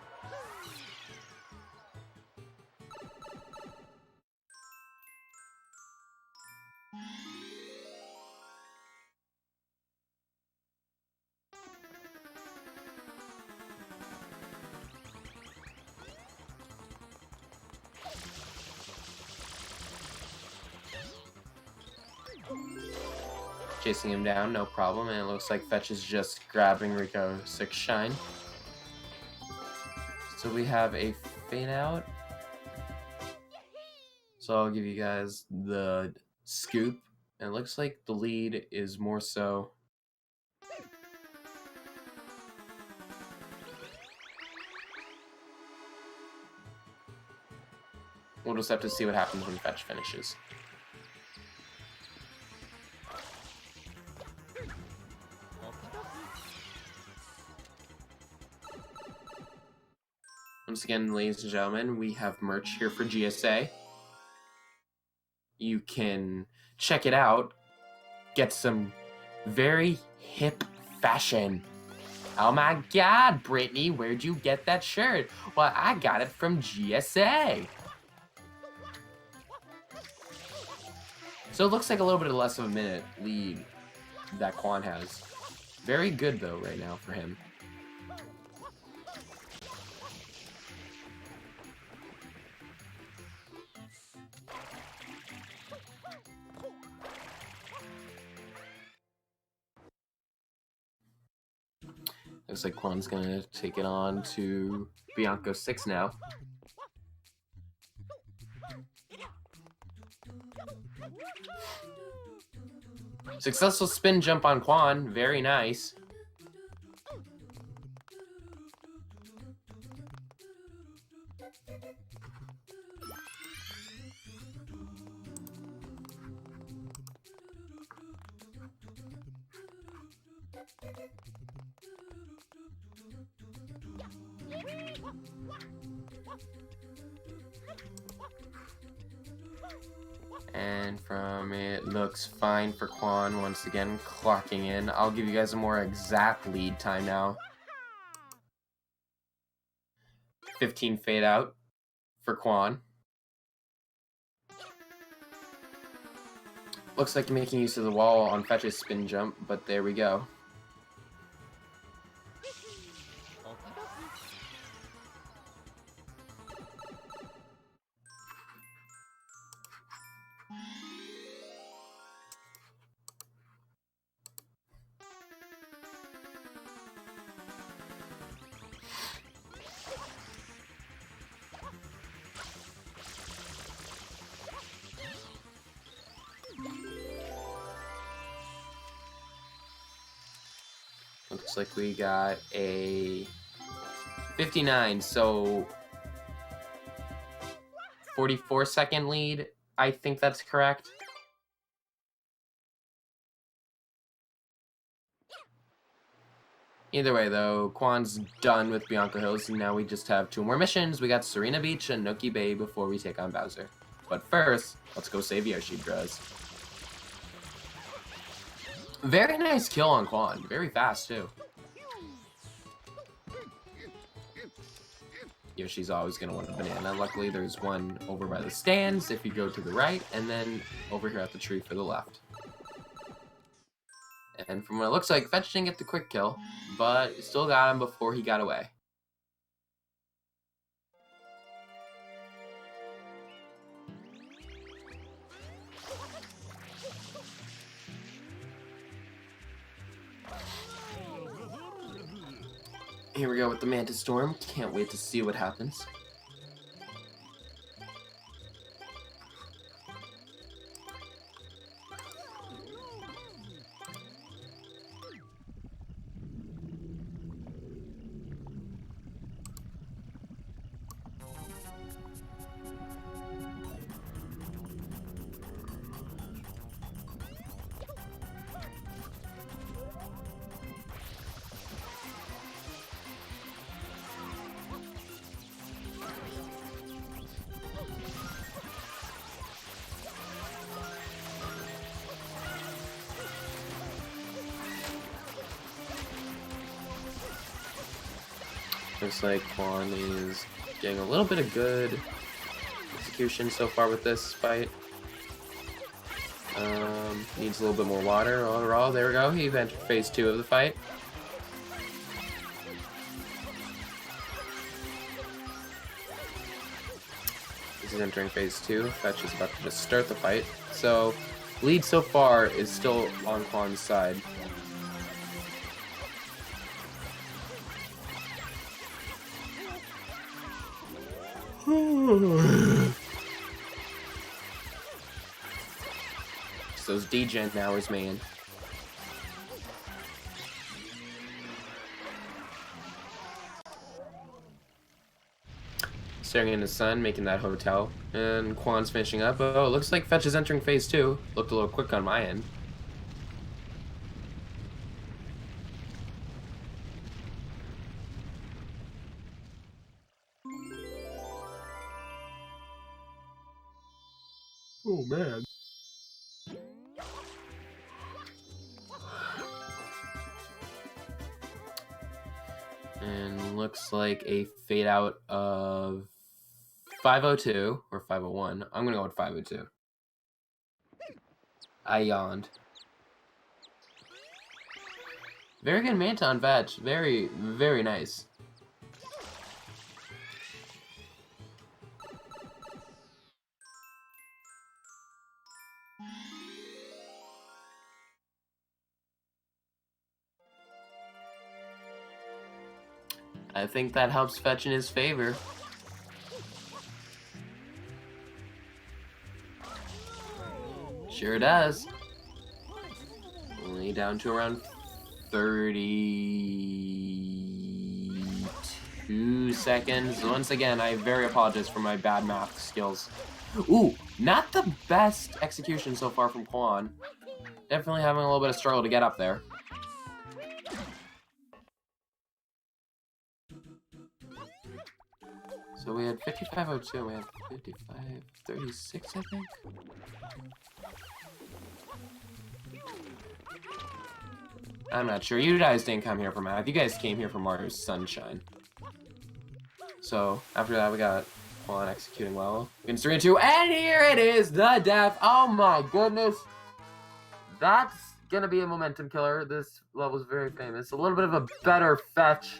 S1: Chasing him down, no problem, and it looks like Fech is just grabbing Rico 6 shine. So we have a fade out. So I'll give you guys the scoop. And it looks like the lead is more so. We'll just have to see what happens when Fetch finishes. Once again, ladies and gentlemen, we have merch here for GSA. You can check it out. Get some very hip fashion. Oh my god, Brittany, where'd you get that shirt? Well, I got it from GSA. So it looks like a little bit less of a minute lead that Quan has. Very good, though, right now for him. Looks like Quan's gonna take it on to Bianco 6 now. Successful spin jump on Quan, very nice. And from it looks fine for Quan once again clocking in. I'll give you guys a more exact lead time now. 15 fade out for Quan. Looks like making use of the wall on Fetch's spin jump, but there we go. Looks like we got a 59, so 44-second lead. I think that's correct. Either way, though, Quan's done with Bianco Hills, and now we just have 2 more missions. We got Serena Beach and Nookie Bay before we take on Bowser. But first, let's go save Yoshi, bros. Very nice kill on Quan. Very fast, too. Yoshi's always going to want a banana. Luckily, there's one over by the stands if you go to the right, and then over here at the tree for the left. And from what it looks like, Fetch didn't get the quick kill, but still got him before he got away. Here we go with the Manta Storm. Can't wait to see what happens. Looks like Quan is getting a little bit of good execution so far with this fight. Needs a little bit more water overall. There we go. He entered phase 2 of the fight. This is entering phase 2. Fetch is about to just start the fight. So, lead so far is still on Quan's side. It's those degen hours, man. Staring in the sun, making that hotel. And Kwan's finishing up. Oh, it looks like Fech is entering phase 2. Looked a little quick on my end. Oh, man. And looks like a fade out of 502 or 501. I'm gonna go with 502. I yawned. Very good Manta on Fetch. Very, very nice. I think that helps Fetch in his favor. Sure does. Only down to around 32 seconds. Once again, I very apologize for my bad math skills. Ooh, not the best execution so far from Kwan. Definitely having a little bit of struggle to get up there. So we had 5502, we had 5536, I think? I'm not sure. You guys didn't come here for math. You guys came here for Mario's Sunshine. So, after that, we got Kwan executing well. Against 3 and 2, and here it is! The death! Oh my goodness! That's gonna be a momentum killer. This level is very famous. A little bit of a better Fetch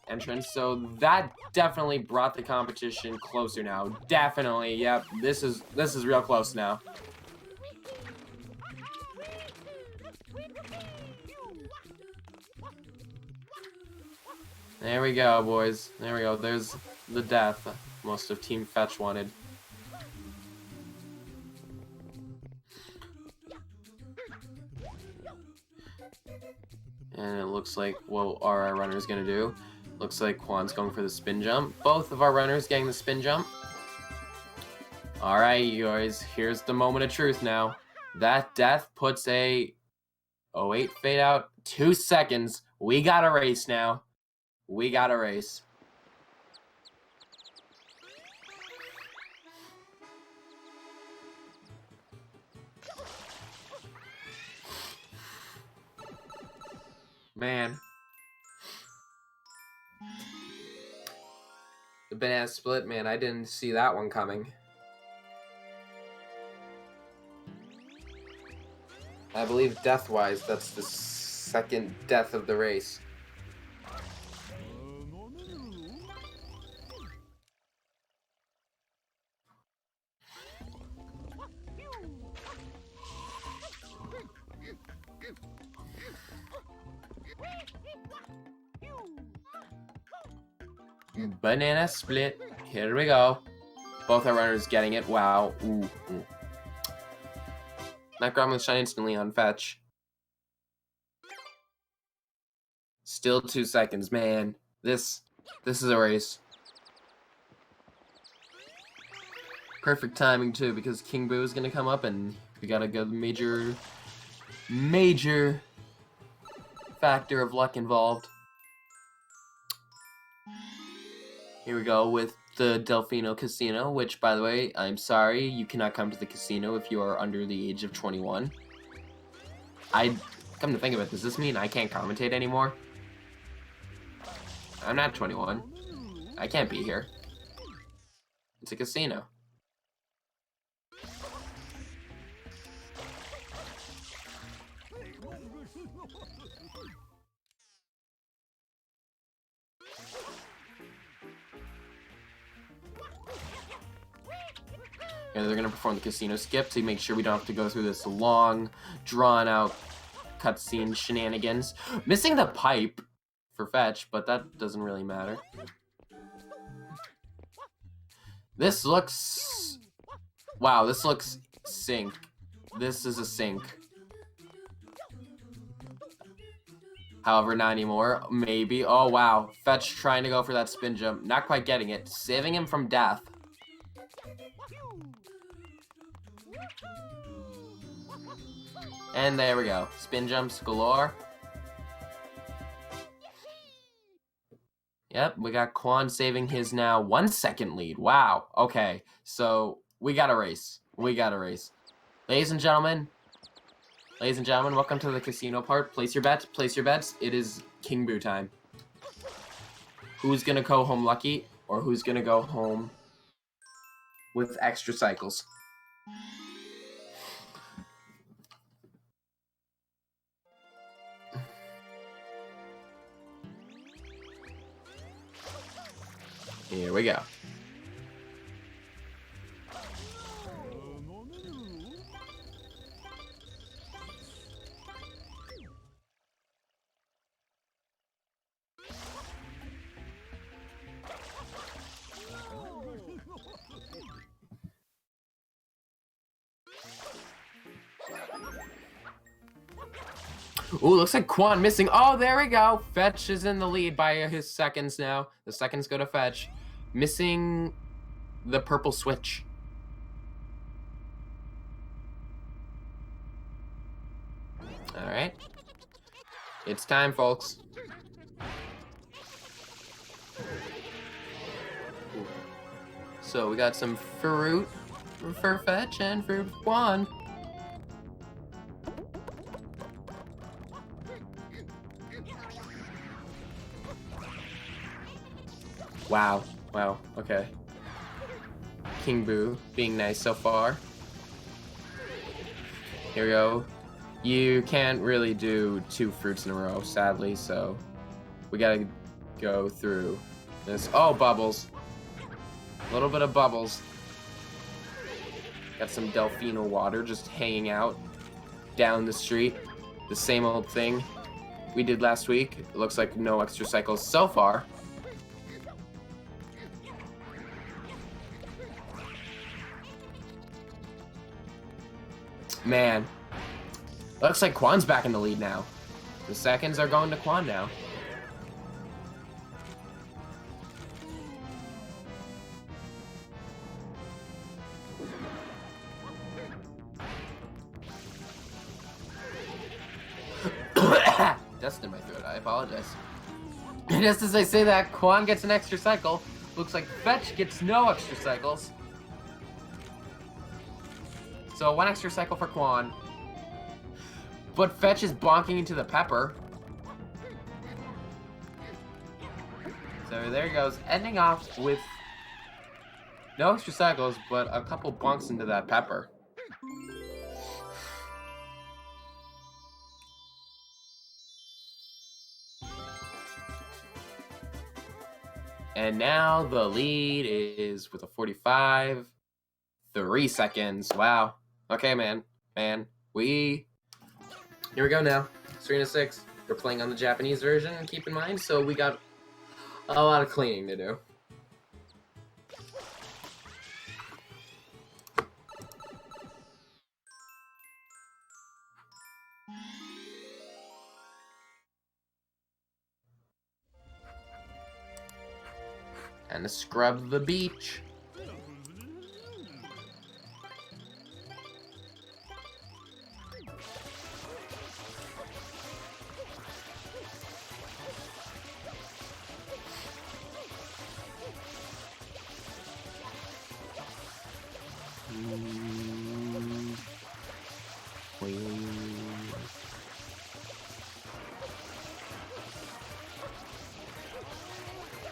S1: entrance, so that definitely brought the competition closer now. Definitely, yep. This is real close now. There we go, boys. There we go. There's the death most of Team Fetch wanted. And it looks like what our runner is gonna do. Looks like Kwan's going for the spin jump. Both of our runners getting the spin jump. Alright, you guys, here's the moment of truth now. That death puts a 08 fade out. 2 seconds. We got a race now. We got a race. Man. The banana split, man, I didn't see that one coming. I believe death-wise, that's the second death of the race. Banana split. Here we go. Both our runners getting it. Wow. Ooh, ooh. That Gromlin shine instantly on Fetch. Still 2 seconds, man. This is a race. Perfect timing too, because King Boo is gonna come up and we got a good major factor of luck involved. Here we go with the Delfino Casino, which, by the way, I'm sorry, you cannot come to the casino if you are under the age of 21. Come to think of it, does this mean I can't commentate anymore? I'm not 21. I can't be here. It's a casino. And they're going to perform the casino skip to make sure we don't have to go through this long, drawn-out cutscene shenanigans. Missing the pipe for Fetch, but that doesn't really matter. This looks... Wow, this looks sink. This is a sink. However, not anymore. Maybe. Oh, wow. Fetch trying to go for that spin jump. Not quite getting it. Saving him from death. And there we go. Spin jumps galore. Yep, we got Quan saving his now 1 second lead. Wow. Okay, so we got a race. We got a race. Ladies and gentlemen, welcome to the casino part. Place your bets. Place your bets. It is King Boo time. Who's gonna go home lucky, or who's gonna go home with extra cycles? Here we go. Ooh, looks like Quan missing. Oh, there we go. Fetch is in the lead by his seconds now. The seconds go to Fetch. Missing the purple switch. All right. It's time, folks. So we got some fruit for Fetch and fruit for Quan. Wow. Wow. Okay. King Boo being nice so far. Here we go. You can't really do 2 fruits in a row, sadly, so we gotta go through this. Oh, bubbles. A little bit of bubbles. Got some Delfino water just hanging out down the street. The same old thing we did last week. It looks like no extra cycles so far. Man, looks like Quan's back in the lead now. The seconds are going to Quan now. Dust in my throat, I apologize. Just as I say that, Quan gets an extra cycle. Looks like Fetch gets no extra cycles. So 1 extra cycle for Quan. But Fetch is bonking into the pepper. So there he goes, ending off with no extra cycles, but a couple bonks into that pepper. And now the lead is with a 45. 3 seconds. Wow. Okay, man. Here we go now. 3-6. We're playing on the Japanese version, keep in mind, so we got a lot of cleaning to do. And to scrub the beach.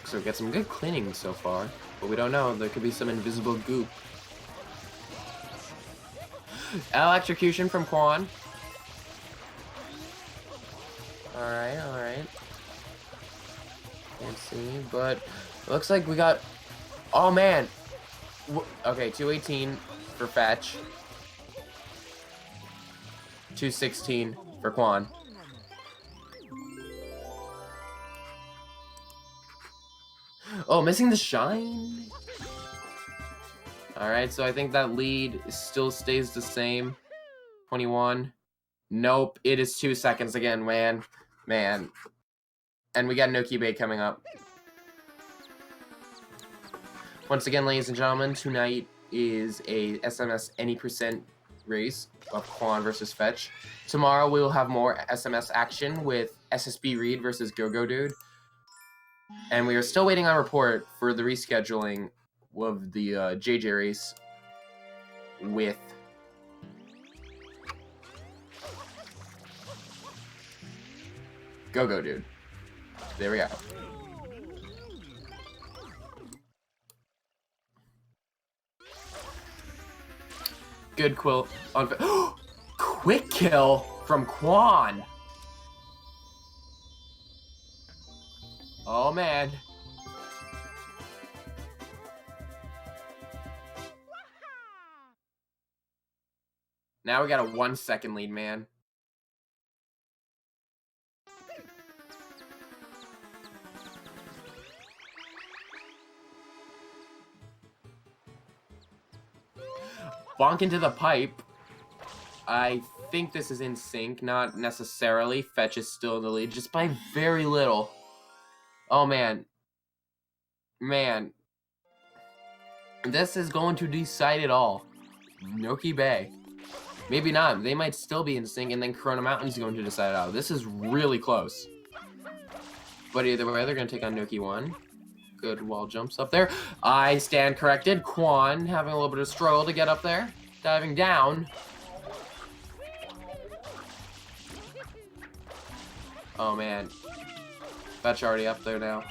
S1: So we got some good cleaning so far, but we don't know. There could be some invisible goop. Electrocution from Quan. Alright. Can't see, but it looks like we got... Oh, man! Okay, 218 for Fetch. 216 for Quan. Oh, missing the shine? Alright, so I think that lead still stays the same. 21. Nope, it is 2 seconds again, man. Man. And we got Noki Bay coming up. Once again, ladies and gentlemen, tonight is a SMS any percent race of Quan versus Fech. Tomorrow we will have more SMS action with SSB Reed versus Go-Go Dude. And we are still waiting on a report for the rescheduling of the JJ race with Go-Go Dude. There we go. Good quilt on quick kill from Quan. Oh man. Now we got a 1 second lead, man. Bonk into the pipe. I think this is in sync, not necessarily. Fech is still in the lead, just by very little. Oh man. Man. This is going to decide it all. Noki Bay. Maybe not. They might still be in sync, and then Corona Mountain's going to decide it out. This is really close. But either way, they're going to take on Noki 1. Good wall jumps up there. I stand corrected. Quan having a little bit of struggle to get up there. Diving down. Oh man. Fech already up there now.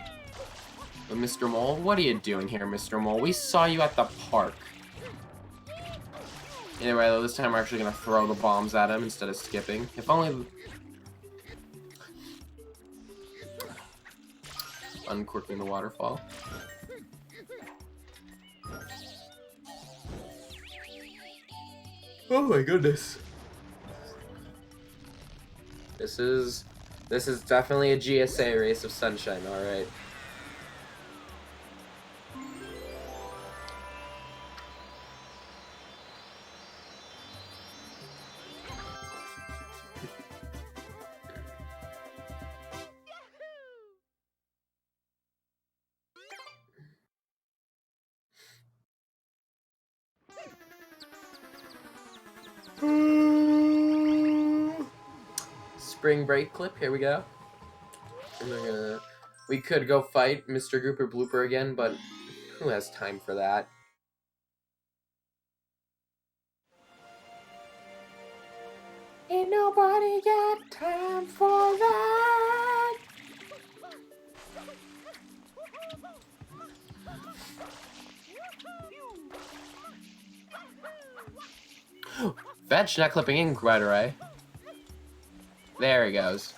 S1: But Mr. Mole, what are you doing here, Mr. Mole? We saw you at the park. Anyway, though, this time we're actually going to throw the bombs at him instead of skipping. If only... Uncorking the waterfall. Oh my goodness. This is definitely a GSA race of sunshine, alright. Spring break clip, here we go. And we could go fight Mr. Grouper Blooper again, but who has time for that? Ain't nobody got time for that. Fech not clipping in quite right. There he goes.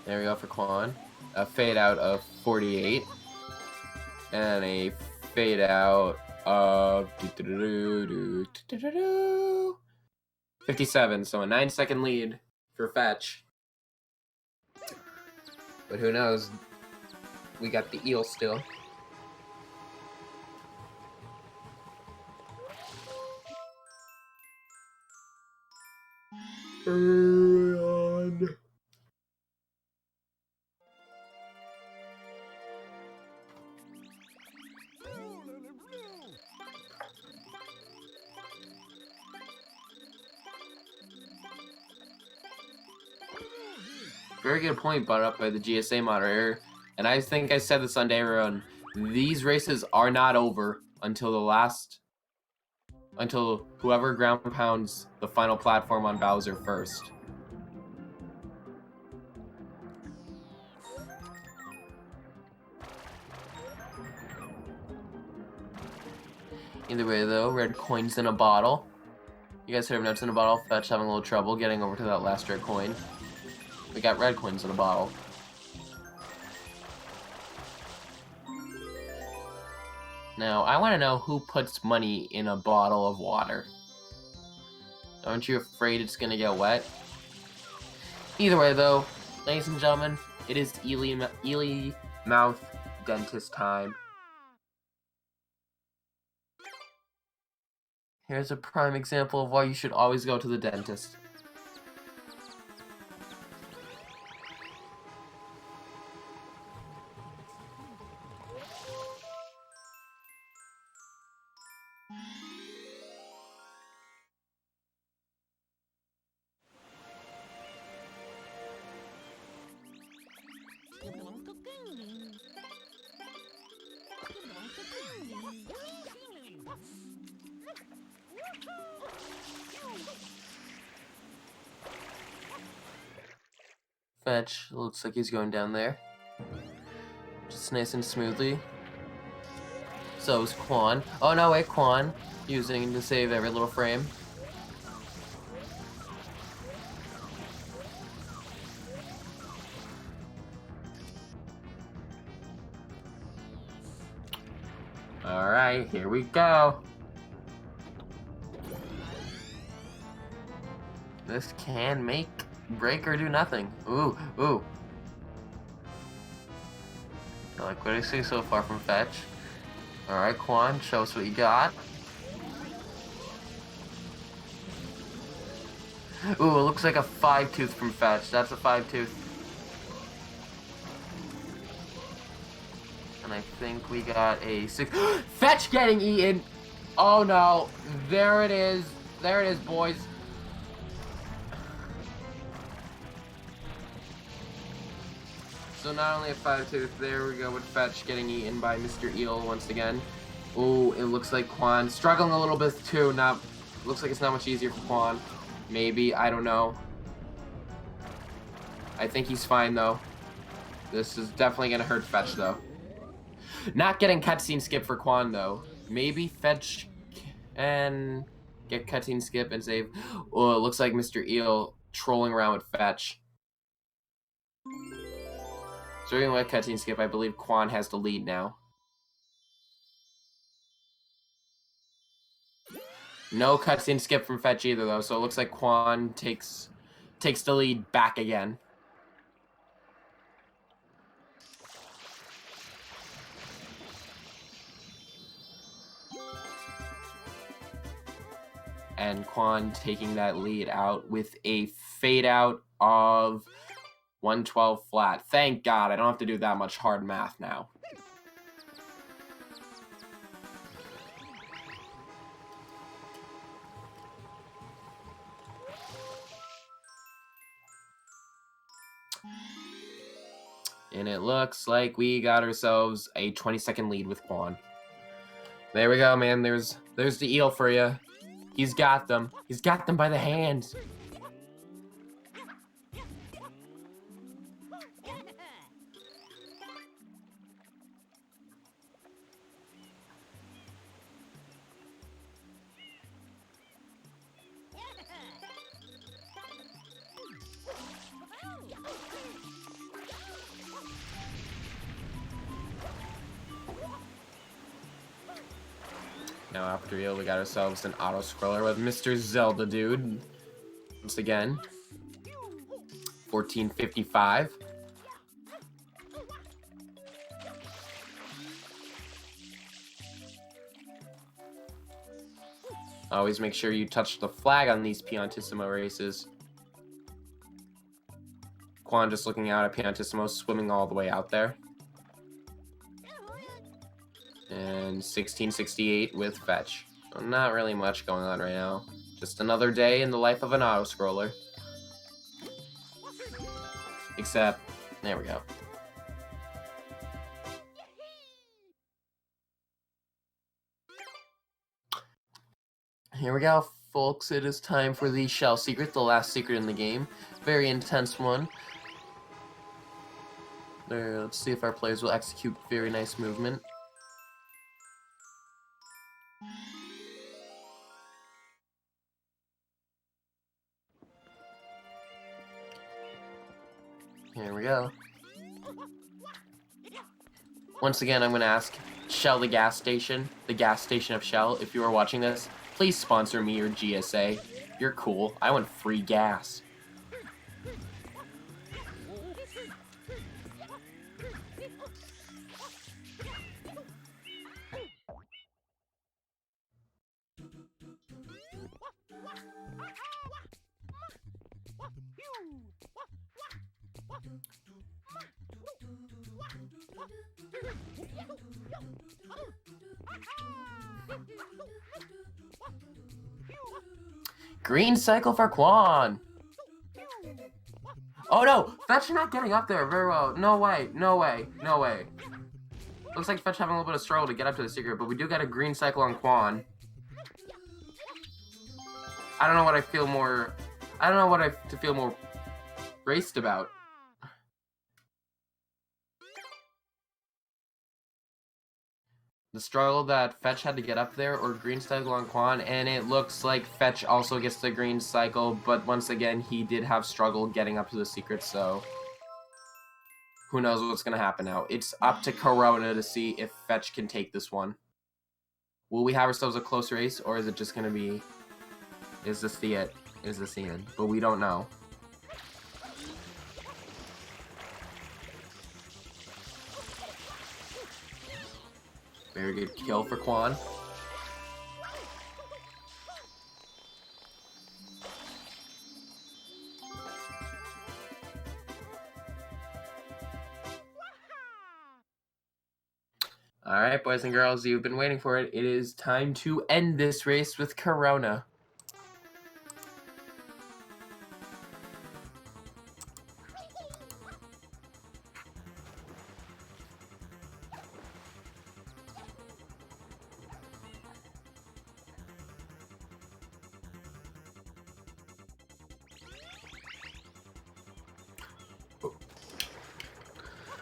S1: There we go for Quan. A fade out of 48. And a fade out of 57. So a 9-second lead for Fech. But who knows? We got the eel still. On. Very good point brought up by the GSA moderator. And I think I said this on day run. These races are not over until whoever ground pounds the final platform on Bowser first. Either way though, red coins in a bottle. You guys heard of notes in a bottle? Fech having a little trouble getting over to that last red coin. We got red coins in a bottle. Now, I want to know who puts money in a bottle of water. Aren't you afraid it's going to get wet? Either way, though, ladies and gentlemen, It is Ely Mouth Dentist time. Here's a prime example of why you should always go to the dentist. Fetch looks like he's going down there. Just nice and smoothly. So is Quan. Oh no, wait, Quan. Using to save every little frame. Alright, here we go. This can make, break, or do nothing. Ooh, ooh. I like what I see so far from Fetch. Alright, Quan, show us what you got. Ooh, it looks like a 5-tooth from Fetch. That's a 5-tooth. And I think we got a 6. Fetch getting eaten! Oh no. There it is. There it is, boys. So not only a 5-tooth, there we go with Fetch getting eaten by Mr. Eel once again. Ooh, it looks like Quan struggling a little bit too. Not, looks like it's not much easier for Quan. Maybe, I don't know. I think he's fine though. This is definitely gonna hurt Fetch though. Not getting cutscene skip for Quan though. Maybe Fetch can get cutscene skip and save. Oh, it looks like Mr. Eel trolling around with Fetch. So even with cutscene skip, I believe Quan has the lead now. No cutscene skip from Fetch either though, so it looks like Quan takes the lead back again. And Quan taking that lead out with a fade out of 112 flat. Thank God, I don't have to do that much hard math now. And it looks like we got ourselves a 20-second lead with Quan. There we go, man. There's the eel for you. He's got them. He's got them by the hands. Now after real, we got ourselves an auto scroller with Mr. Zelda dude. Once again, 1455. Always make sure you touch the flag on these Piantissimo races. Quan just looking out at Piantissimo, swimming all the way out there. And 1668 with Fetch. So not really much going on right now. Just another day in the life of an auto-scroller. Except, there we go. Here we go, folks. It is time for the Shell Secret, the last secret in the game. Very intense one. There, let's see if our players will execute very nice movement. Here we go. Once again, I'm going to ask Shell the gas station of Shell, if you are watching this, please sponsor me or GSA. You're cool. I want free gas. Green cycle for Quan. Oh no, Fetch not getting up there very well. No way, no way, no way. Looks like Fetch having a little bit of struggle to get up to the secret, but we do get a green cycle on Quan. I don't know what I feel more. I don't know what I to feel more raced about. The struggle that Fetch had to get up there, or green cycle on Quan, and it looks like Fetch also gets the green cycle, but once again, he did have struggle getting up to the secret, so who knows what's going to happen now. It's up to Corona to see if Fetch can take this one. Will we have ourselves a close race, or is it just going to be, is this the it? Is this the end? But we don't know. Very good kill for Quan. Alright, boys and girls, you've been waiting for it. It is time to end this race with Corona.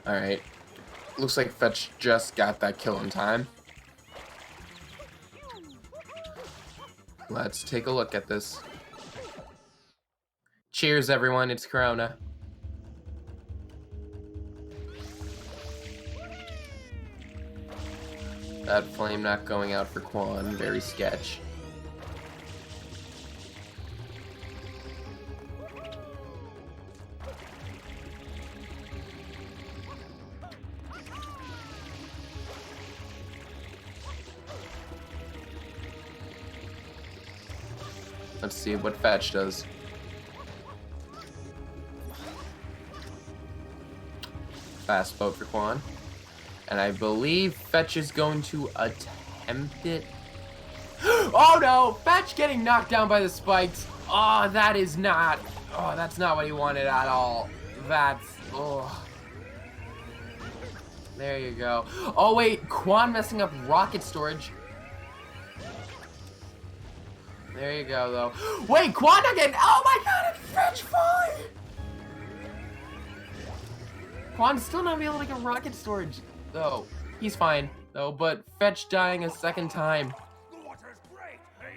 S1: Alright. Looks like Fetch just got that kill in time. Let's take a look at this. Cheers, everyone. It's Corona. That flame not going out for Quan. Very sketch. Let's see what Fetch does. Fast boat for Quan. And I believe Fetch is going to attempt it. Oh no! Fetch getting knocked down by the spikes. Oh, that is not. Oh, that's not what he wanted at all. That's. Oh. There you go. Oh wait, Quan messing up rocket storage. There you go, though. Wait, Quan again! Oh my god, it's Fetch falling! Quan's still not able to get rocket storage, though. He's fine, though, but Fetch dying a second time.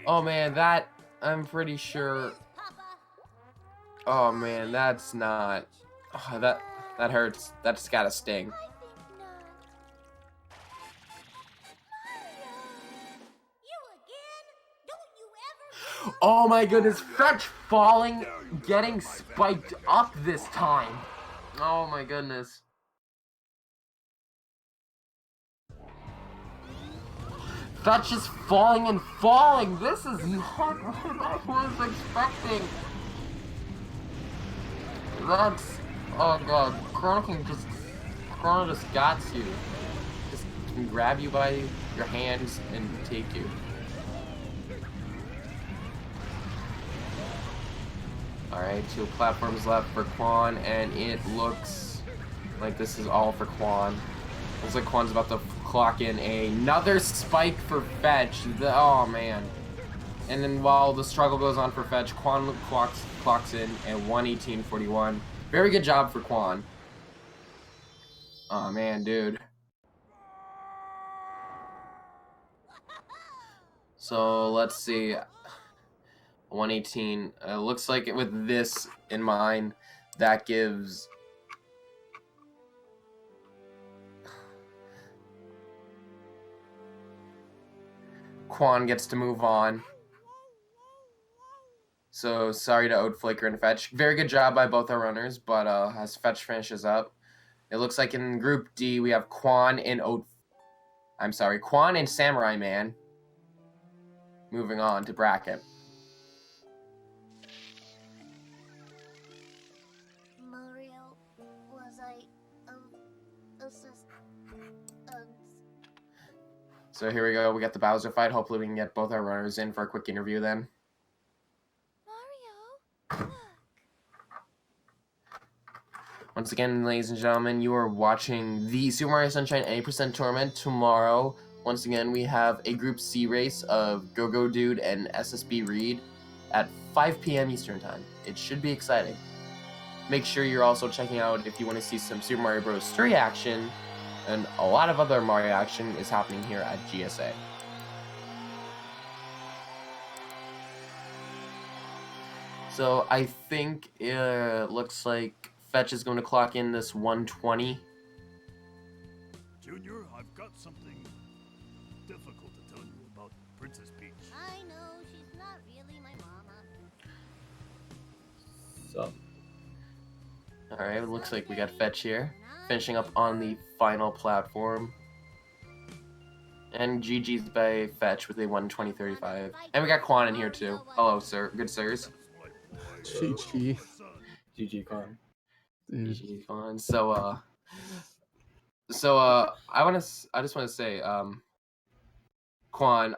S1: Oh man, that, I'm pretty sure. Oh man, that's not. Oh, that hurts. That's gotta sting. Oh my goodness, Fetch falling, getting spiked up this time. Oh my goodness. Fetch is falling and falling. This is not what I was expecting. That's, oh god, Corona just got you. Just can grab you by your hands and take you. Alright, 2 platforms left for Quan, and it looks like this is all for Quan. Looks like Quan's about to clock in another spike for Fetch. Oh man. And then while the struggle goes on for Fetch, Quan clocks in at 1:18:41. Very good job for Quan. Oh man, dude. So let's see. 118. Looks like with this in mind, that gives Quan gets to move on. So sorry to Outflaker and Fetch. Very good job by both our runners, but as Fetch finishes up, it looks like in Group D we have Quan and Quan and Samurai Man moving on to bracket. So here we go. We got the Bowser fight. Hopefully we can get both our runners in for a quick interview then.
S3: Mario, look.
S1: Once again, ladies and gentlemen, you are watching the Super Mario Sunshine 80% Tournament. Tomorrow, once again, we have a Group C race of Go-Go Dude and SSB Reed at 5 p.m. Eastern Time. It should be exciting. Make sure you're also checking out if you want to see some Super Mario Bros. 3 action, and a lot of other Mario action is happening here at GSA. So I think it looks like Fetch is going to clock in this 120.
S5: Junior, I've got something difficult to tell you about Princess Peach.
S3: I know, she's not really my mama.
S1: So, alright, it looks like we got Fetch here, finishing up on the final platform. And GG's by Fetch with a 120.35. And we got Quan in here too. Hello, sir. Good sirs.
S6: GG.
S1: GG Quan.
S6: Dude.
S1: GG Quan. So I just want to say, Quan,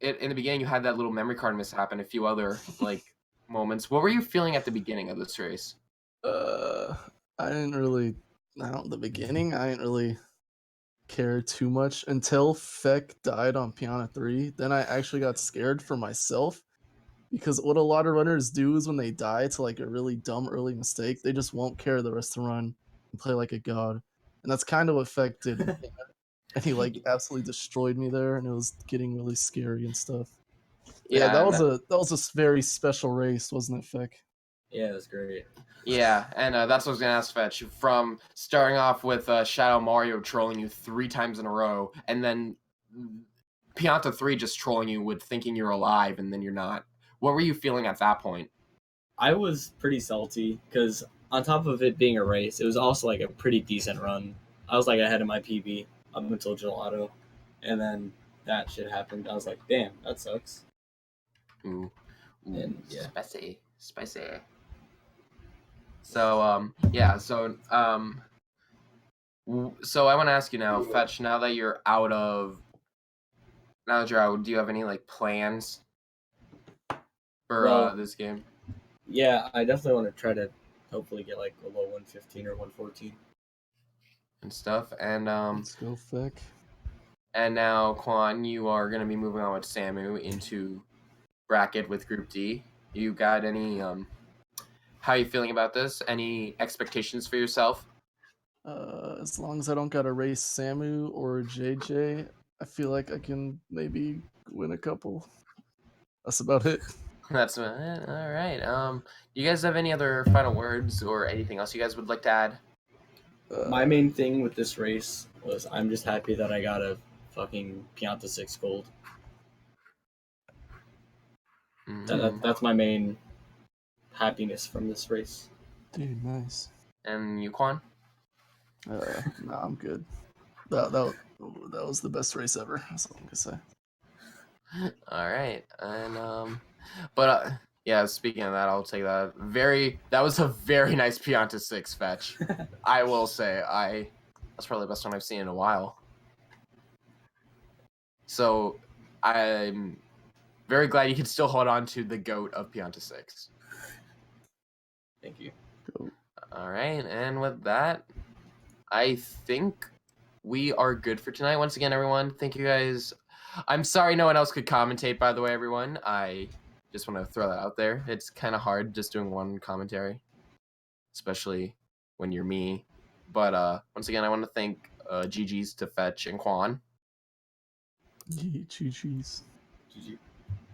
S1: in the beginning you had that little memory card mishap and a few other like moments. What were you feeling at the beginning of this race?
S6: The beginning, I didn't really care too much until Fech died on Piano 3. Then I actually got scared for myself, because what a lot of runners do is when they die to like a really dumb early mistake, they just won't care the rest of the run and play like a god. And that's kind of what Fech did. And he like absolutely destroyed me there, and it was getting really scary and stuff. Yeah, that was a very special race, wasn't it, Fech?
S1: Yeah, it was great. Yeah, and that's what I was going to ask Fetch. From starting off with Shadow Mario trolling you 3 times in a row, and then Pianta 3 just trolling you with thinking you're alive, and then you're not. What were you feeling at that point?
S7: I was pretty salty, because on top of it being a race, it was also like a pretty decent run. I was like ahead of my PB up until Gelato, and then that shit happened. I was like, damn, that sucks.
S1: Ooh.
S7: And, yeah.
S1: Spicy. So, yeah, so I want to ask you now, Fetch, now that you're out, do you have any, like, plans for this game?
S7: Yeah, I definitely want to try to hopefully get, like, a low 115 or 114.
S1: And stuff, and,
S6: Let's go, Fech.
S1: And now, Quan, you are going to be moving on with Samu into bracket with Group D. You got any, how are you feeling about this? Any expectations for yourself?
S6: As long as I don't gotta race Samu or JJ, I feel like I can maybe win a couple. That's about it.
S1: That's all right. You guys have any other final words or anything else you guys would like to add?
S7: My main thing with this race was I'm just happy that I got a fucking Pianta 6 gold. That's my main happiness from this race.
S6: Dude, nice.
S1: And you, Quan?
S6: Nah, I'm good. That was the best race ever. That's all I'm gonna say.
S1: All right, and yeah. Speaking of that, I'll take that. That was a very nice Pianta 6 Fetch. I will say, that's probably the best one I've seen in a while. So I'm very glad you can still hold on to the GOAT of Pianta 6.
S7: Thank you.
S6: Go.
S1: All right, and with that, I think we are good for tonight. Once again, everyone, thank you guys. I'm sorry no one else could commentate, by the way, everyone. I just want to throw that out there. It's kind of hard just doing one commentary, especially when you're me. But once again, I want to thank GG's to Fetch and Quan.
S6: GG's.
S7: GG.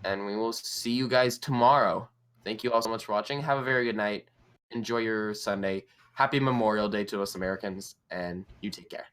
S1: And we will see you guys tomorrow. Thank you all so much for watching. Have a very good night. Enjoy your Sunday. Happy Memorial Day to us Americans, and you take care.